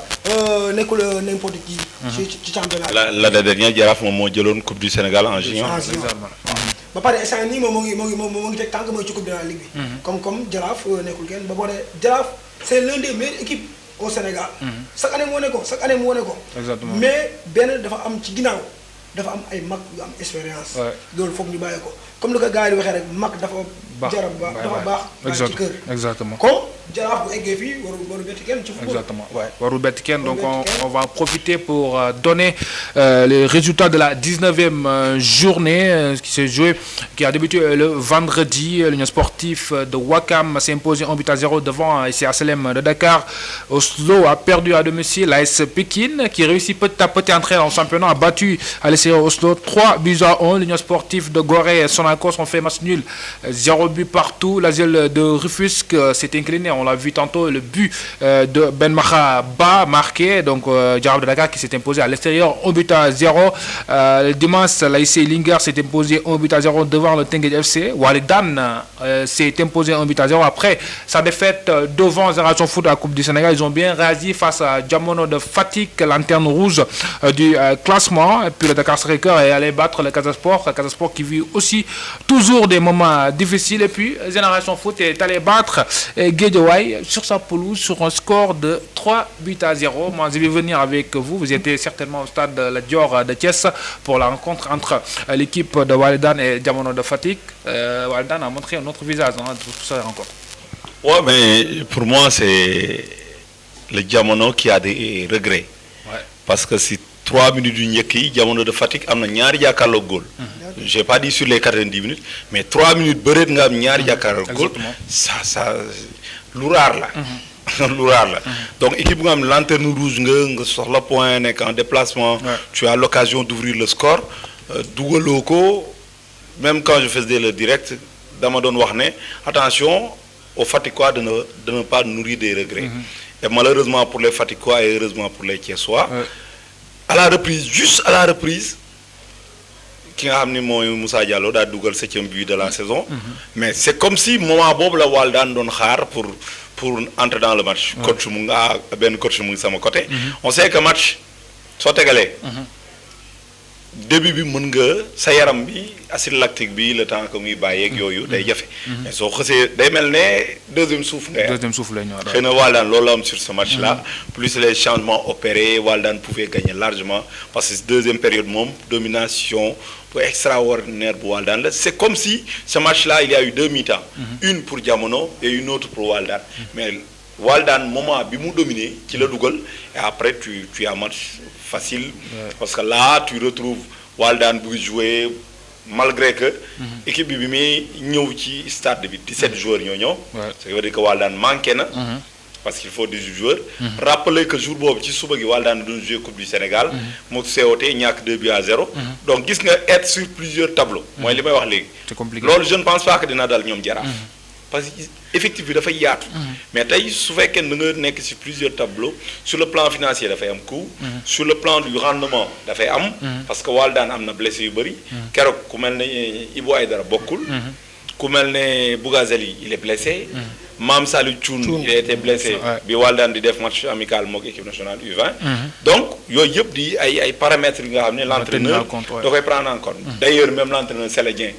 nekkul n'importe qui. ci championnat l'année dernière Jaraaf moom moo jëloon coupe du Sénégal en junior. ba pare instant nii moom moo ngi teg tànk mooy ci coupe de la Ligue bi. comme Jaraaf nekkul kenn ba boo dee Jaraaf c'est l'un des meilleures équipes au Sénégal. chaque année mu wane ko. exactement mais benn dafa am ci ginnaaw dafa am ay mag yu am expérience. loolu foog ñu bàyyi ko comme li ko gars yi di waxee rek mag dafa. baax ci kër. exactement comme Jaraaf bu eggee fii waru betti kenn ci football. exactement waay waru betti kenn donc on va profiter pour donner les résultats de la 19e journée qui a débuté le vendredi. L'Union sportive de Ouakam s'est imposée 1-0 devant HLM de Dakar. Oslo a perdu à domicile l'AS Pékin qui réussit petit à petit à entrer dans le championnat, a battu à l'essai Oslo 3-1. L'Union sportive de Gorée et Sonacos ont fait match nul 0-0. 0 but partout. L'Asvel de Rufisque s'est incliné. On l'a vu tantôt, le but de Ben Maha Ba marqué. Donc, Diarab de Dakar qui s'est imposé à l'extérieur 1 but à 0. Le dimanche, l'AIC Linger s'est imposé 1 but à 0 devant le Tengued FC. Walidan s'est imposé 1 but à 0. Après sa défaite devant Génération Foot à la Coupe du Sénégal, ils ont bien réagi face à Diamono de Fatick, lanterne rouge du classement. Et puis le Dakar Sacré-Cœur est allé battre le Casa Sport qui vit aussi toujours des moments difficiles. Et puis Génération Foot est allé battre Guédiawaye sur sa pelouse sur un score de 3 buts à 0. Moi, je vais venir avec vous. Vous étiez certainement au stade de la Dior de Thiès pour la rencontre entre l'équipe de Walidan et Diamono de Fatick. Walidan a montré un autre visage dans toute cette rencontre. Ouais, mais pour moi, c'est le Diamono qui a des regrets. Ouais. Parce que si 3 minutes du Nyeki, Diamono de Fatick, il y a Nyari Yakalo goal. Je n'ai pas dit sur les 90 minutes, mais 3 minutes, Beret Ngam Nyari Yakalo goal. Ça, l'ourar là. L'ourar là. Donc, équipe Ngam, lanterne rouge, sur le point, en déplacement, tu as l'occasion d'ouvrir le score. Dougo Loco, même quand je faisais le direct, Damadon Wahne, attention aux Fatickois de ne pas nourrir des regrets. Et malheureusement pour les Fatickois et heureusement pour les Thiessois, à la reprise, juste à la reprise, qui a amené Moussa Diallo à Dougal 7e but de la saison, mais c'est comme si moment Bob la Waldan don khar pour entrer dans le match. Coach Munga, ben coach Munga sama côté. On sait que match soit égalé. Début bi mën nga sa yaram bi acide lactique bi le temps que muy bàyyeeg yooyu day jafe. mais soo xësee day mel ne deuxième souffle la ñu xëy na Waldan loolu am sur ce match là. plus les changements opérés Waldan pouvait gagner largement parce que deuxième période moom domination bu extraordinaire bu Waldan la c'est comme si ce match là il y a eu 2 mi-temps. Une pour Diamono et une autre pour Waldan. mais Waldan moment bi mu dominé ci la dugal et après tu as match facile parce que là tu retrouves Waldan bu jouer malgré que équipe bi muy ñëw ci stade bi 17 joueurs ñoo ñëw ça veut dire que Waldan manqué na parce qu'il faut 18 joueurs rappeler que jour boobu ci suba gi Waldan doon jouer Coupe du Sénégal mu COT ñàkk 2 buts à 0 donc gis nga être sur plusieurs tableaux mooy li may wax léegi loolu je ne pense pas que dina dal ñoom Jaraaf parce que effectivement il dafay yaatu mais tey su fekkee da nga nekk sur plusieurs tableaux sur le plan financier dafay am coût sur le plan du rendement dafay am parce que Waldan am na blessé yu bëri keroog ku mel ne Ibou Aïdara bokkul ku mel ne Bougazeli il est blessé Mam Salou Thioune il a été blessé bi Waldan di def match amical mook équipe nationale U20 donc yooyu yëpp di ay paramètres yi nga xam ne l'entraîneur da koy prendre en compte d'ailleurs même l'entraîneur Sélédien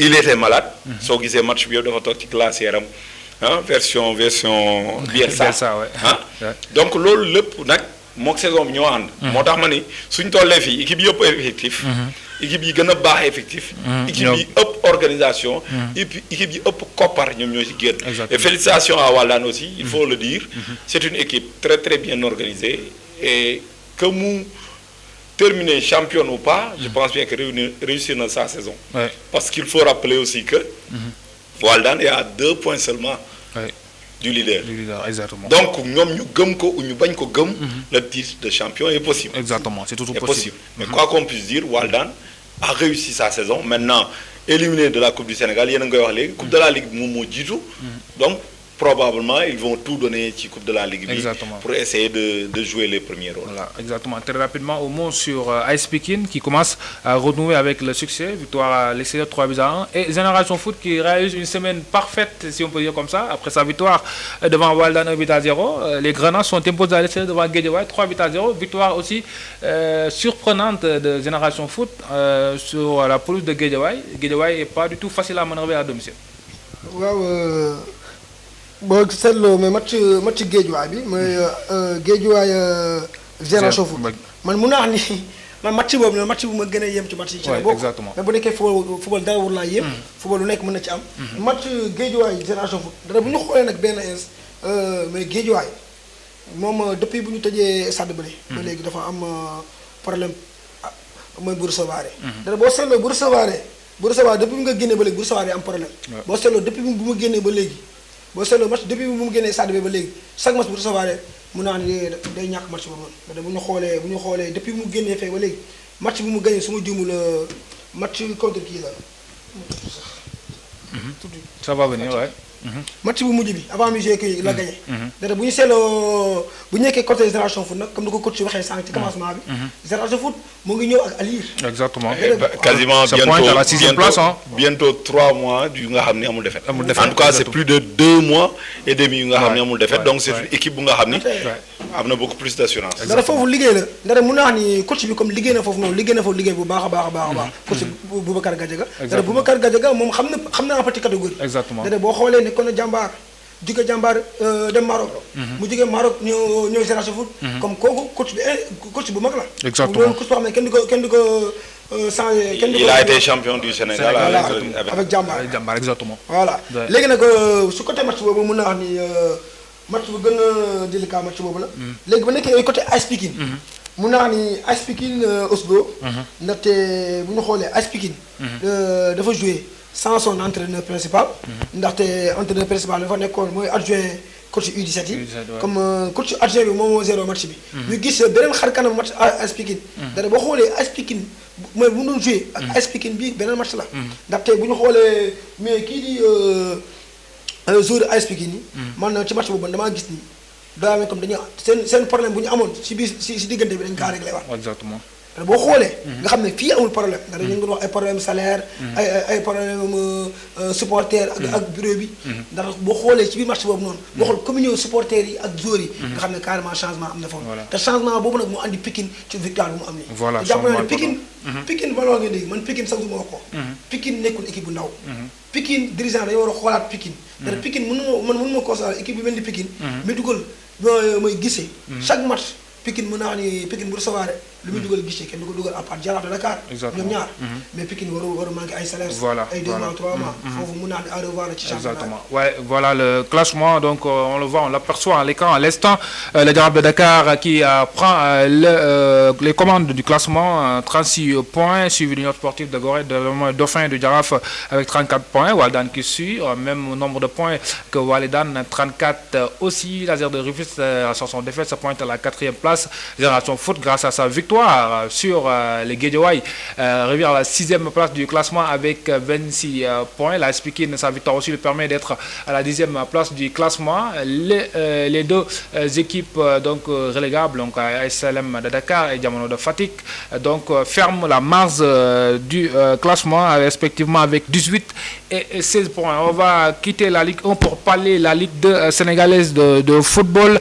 il était malade soo gisee match bi yëpp dafa toog ci classe yaram version Bielsa donc loolu lépp nag mook saison bi ñoo ànd moo tax ma ni suñ tollee fii équipe yëpp effectif équipe yi gën a baax effectif équipe yi ëpp organisation équipe yi ëpp koppar ñoom ñoo ci génn et félicitations à Waldan aussi il faut le dire c'est une équipe très très bien organisée et que mu terminer championne ou pas je pense bien que réussir na sa saison parce qu'il faut rappeler aussi que Waldan est à 2 points seulement du leader. Exactement. Donc, nous gëm ko ou ñu bañ ko gëm, le titre de champion est possible. Exactement, c'est toujours possible. Mais quoi qu'on puisse dire, Waldan a réussi sa saison. Maintenant, éliminé de la Coupe du Sénégal, il y a une Coupe de la Ligue Momo Djidou. Donc, probablement, ils vont tout donner à la Coupe de la Ligue pour essayer de jouer les premiers rôles. Voilà, exactement. Très rapidement, au mot sur AS Pekin qui commence à renouer avec le succès, victoire à l'extérieur 3 buts à 1. Et Génération Foot qui réalise une semaine parfaite, si on peut dire comme ça, après sa victoire devant Waldan 1 but à 0. Les Grenats sont imposés à l'extérieur devant Guédiawaye 3 buts à 0. Victoire aussi surprenante de Génération Foot sur la pelouse de Guédiawaye. Guédiawaye n'est pas du tout facile à manœuvrer à domicile. Wow. boo seetloo mais match Guédiawaye bi mooy Guédiawaye Génération Foot man mun naa wax ni man match boobu noonu match bu ma gën a yem ci match yi ci la bokk mais bu nekkee football dara war laa yem football lu nekk mën na ci am match Guédiawaye Génération Foot dara bu ñu xoolee nag benn mais Guédiawaye moom depuis bu ñu tëjee stade ba léegi dafa am problème mooy bu recevoir dara boo seetloo bu recevoir depuis nga génnee ba léegi bu recevoir am problème boo seetloo depuis bu mu génnee ba léegi boo seetloo match depuis bu mu génnee stade bi ba léegi chaque match bu recevoir mun naa ne day ñàkk match boobu noonu bu ñu xoolee depuis bu mu génnee fee ba léegi match bu mu gagné su ma juumul match contre kii la Ça va venir, ouais. match bu mujj bi avant mu joué kii la gagné. d'ailleurs bu ñu seetloo bu ñu nekkee côté Génération Foot nag comme ni ko coach waxee sànq ci commencement bi. Génération Foot mu ngi ñëw ak Alir. Exactement. Quasiment Ça pointe à la 6e place, hein. bientôt 3 mois yu nga xam ni amul défaite. En tout cas c'est plus de 2 mois et demi yu nga xam ni amul défaite donc c'est une équipe bu nga xam ni am na beaucoup plus d'assurance. dara foofu liggéey la dara mun naa wax ni coach bi comme liggéey na foofu noonu liggéey na foofu liggéey bu baax a baax a baax. coach Boubacar Gadiaga. dara Boubacar Gadiaga moom xam na petit catégorie. Exactement. dara boo xoolee nekkoon na jàmbaar jóge jàmbaar dem Maroc. mu jóge Maroc ñëw Génération Foot. comme kooku coach bu mag la. Exactement loolu coach boo xam ne kenn du ko changé. Il a été champion du Sénégal avec jàmbaar. Exactement. voilà léegi nag su côté match boobu mun naa wax ni match bu gën a délicat match boobu la. léegi ba nekkee côté AS Pikine. mun naa wax ni AS Pikine Oslo. ndaxte bu ñu xoolee AS Pikine. dafa joué sans son entraîneur principal. ndaxte entraîneur principal dafa nekkoon mooy adjoint coach U17 yi. comme coach adjoint bi moom moo zéro match bi. ñu gis beneen xar kanam match AS Pikine. dara boo xoolee AS Pikine mooy bu ñu doon joué. ak AS Pikine bi beneen match la. ndaxte bu ñu xoolee mais kii di. joueur AS Pikine yi. man ci match boobu damaa gis ni daa mel comme dañu seen problème bu ñu amoon si biir si diggante bi dañ kaa réglé waat. Exactement. boo xoolee. nga xam ne fii amul problème. ndax dañu ngi wax ay problème salaire. ay problème supporter ak bureau bi. ndax boo xoolee ci biir match boobu noonu. boo xool communion supporter yi ak joueurs yi. nga xam ne carrément changement am na foofu. te changement boobu nag moo andi Pikine ci victoire bu mu am nii. voilà te jàpp naa ne Pikine. Pikine ba loo ngeen dégg man Pikine sax du ma wax ko. Pikine nekkul équipe bu ndaw. Pikine dirigeant dañoo war a xoolaat Pikine. te Pikine mënu ma constater équipe bi mel ni Pikine. mi dugal mooy gisee. chaque match Pikine mën naa ni Pikine bu recevoir lu muy dugal gisee kenn du ko dugal à part Jaraaf de Dakar. ñoom ñaar mais Pikine waru manqué ay salaire. voilà ay 2 mois 3 mois. foofu mën naa à revoir ci championnat. Exactement. Ouais, voilà le classement. Donc on le voit, on l'aperçoit à l'écran à l'instant. Le Jaraaf de Dakar qui prend les commandes du classement, 36 points, suivi de l'Union sportive de Gorée, de Dauphin de Jaraaf avec 34 points. Walidane qui suit, même nombre de points que Walidane, 34 aussi. Laser de Rufisque, sur son défaite, se pointe à la 4e place. Génération Foot, grâce à sa victoire sur les Guédiawaye, revient à la 6e place du classement avec 26 points. La Pikine, sa victoire aussi lui permet d'être à la 10e place du classement. Les deux équipes donc relégables, donc ASLM de Dakar et Diamono de Fatick, donc ferment la marge du classement respectivement avec 18 et 16 points. On va quitter la Ligue 1 pour parler de la Ligue 2 sénégalaise de football.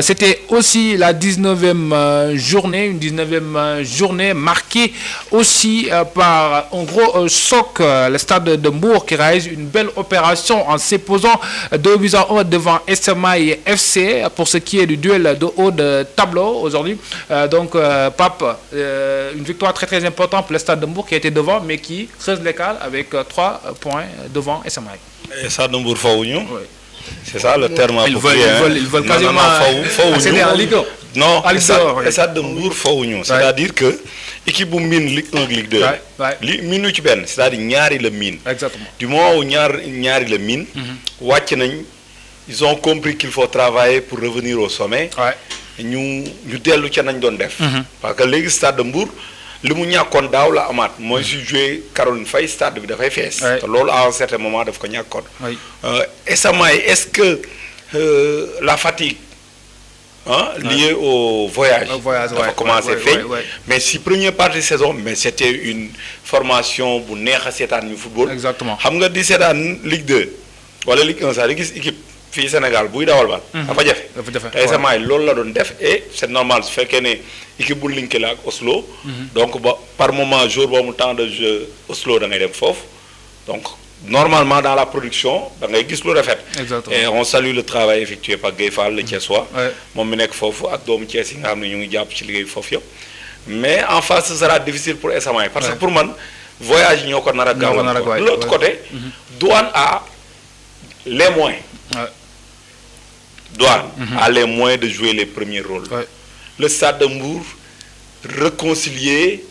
C'était aussi la 19e journée, une 19e journée marquée aussi par un gros choc. Le Stade de Mbour qui réalise une belle opération en s'imposant 2-1 devant SMA FC pour ce qui est du duel de haut de tableau aujourd'hui. Donc Pape, une victoire très très importante pour le Stade de Mbour qui était devant mais qui creuse l'écart avec 3 points devant SMA. Et Stade de Mbour fawuñu. C'est ça le terme approprié. Ils veulent quasiment accéder en Ligue 1. Non, Stade de Mbour fawuñu. C'est-à-dire que équipe bu miin Ligue 1 Ligue 2. li miinu ci benn c'est-à-dire ñaari la miin. Exactement. Du moment où ñaari la miin. wàcc nañ ils ont compris qu'il faut travailler pour revenir au sommet. ñu dellu ca nañ doon def. parce que léegi Stade de Mbour li mu ñàkkoon daaw la amaat mooy su joué Caroline Faye stade bi dafay fees. te loolu à un certain moment daf ko ñàkkoon. SMA est-ce que la fatigue liée au voyage dafa commencé feeñ mais si première partie saison mais c'était une formation bu neex a seetaan ñu football. Exactement. xam nga di seetaan Ligue 2 wala Ligue 1 sax di gis équipe fii Sénégal buy dawal bal. dafa jafe. te SMA loolu la doon def et c'est normal su fekkee ne équipe bu linké la ak Oslo. donc ba par moment jour boobu temps de jeu Oslo da ngay dem foofu donc normalement dans la production da ngay gis lu rafet. Et on salue le travail effectué par Gueye Fall le Thiessois. moom mi nekk foofu ak doomu Thiès yi nga xam ne ñu ngi jàpp ci liggéey foofu yëpp. mais en face ce sera difficile pour SMA parce que pour man voyage yi ñoo ko nar a gaaw de l'autre côté Douane a les moyens. Douane a les moyens de jouer les premiers rôles. Le Stade de Mbour réconcilier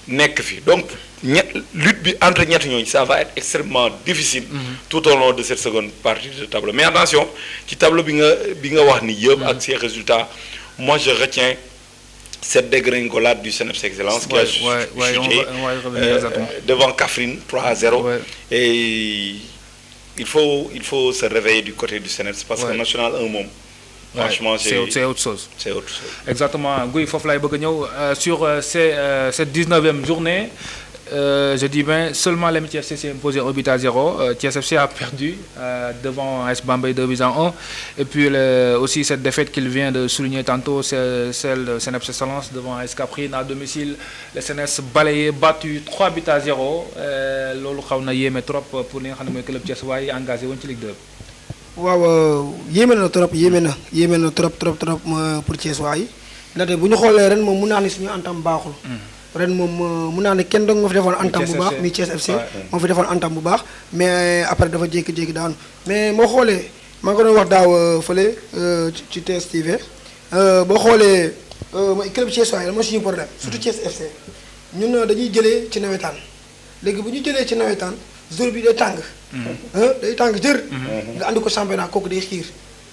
nekk fi donc lutte bi entre ñett ñooñu ça va être extrêmement difficile. tout au long de cette seconde partie de tableau mais attention ci tableau bi nga wax ni yëpp ak ces résultats moi je retiens cette dégringolade du CNEPS Excellence qui a chuté devant Kaffrine 3-0. Et il faut se réveiller du côté du CNEPS parce que National 1 moom. Franchement, c'est autre chose. C'est autre chose. Exactement. Guy, foofu laay bëgg a ñëw sur cette 19e journée. Je dis bien, seulement l'Amitié FC s'est imposé 1 but à 0. Thiès FC a perdu devant AS Bambey 2-1. Et puis aussi cette défaite qu'il vient de souligner tantôt, c'est celle de CNEPS Excellence devant AS Kaffrine à domicile. Le CNEPS balayé, battu 3 buts à 0. Loolu xaw na yéeme trop pour li nga xam ne mooy club Thiès waaye engagé woon ci Ligue 2. waaw yéeme na trop trop pour Thiès waay ndaxte bu ñu xoolee ren moom mun naa ne suñu antam baaxul. ren moom mun naa ne kenn dong moo fi defoon antam bu baax mi Thiès FC moo fi defoon antam bu baax mais après dafa jékki-jékki daanu mais moo xoolee maa ngi ko doon wax daaw fële ci TS TV boo xoolee mooy club Thiès waay la mooy suñu problème surtout Thiès FC ñun dañuy jëlee ci nawetaan léegi bu ñu jëlee ci nawetaan jour bi day tàng. day tàng jër. nga andi ko championnat kooku day xiir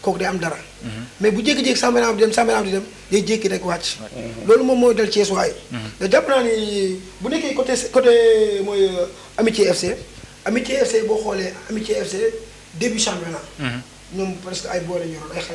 kooku day am dara. mais bu jékki-jékki championnat bi di dem day jékki rek wàcc. loolu moom mooy dal Thiès waay. da jàpp naa ni bu nekkee côté mooy Amitié FC boo xoolee Amitié FC début championnat. ñoom presque ay boole ñoroon ay xale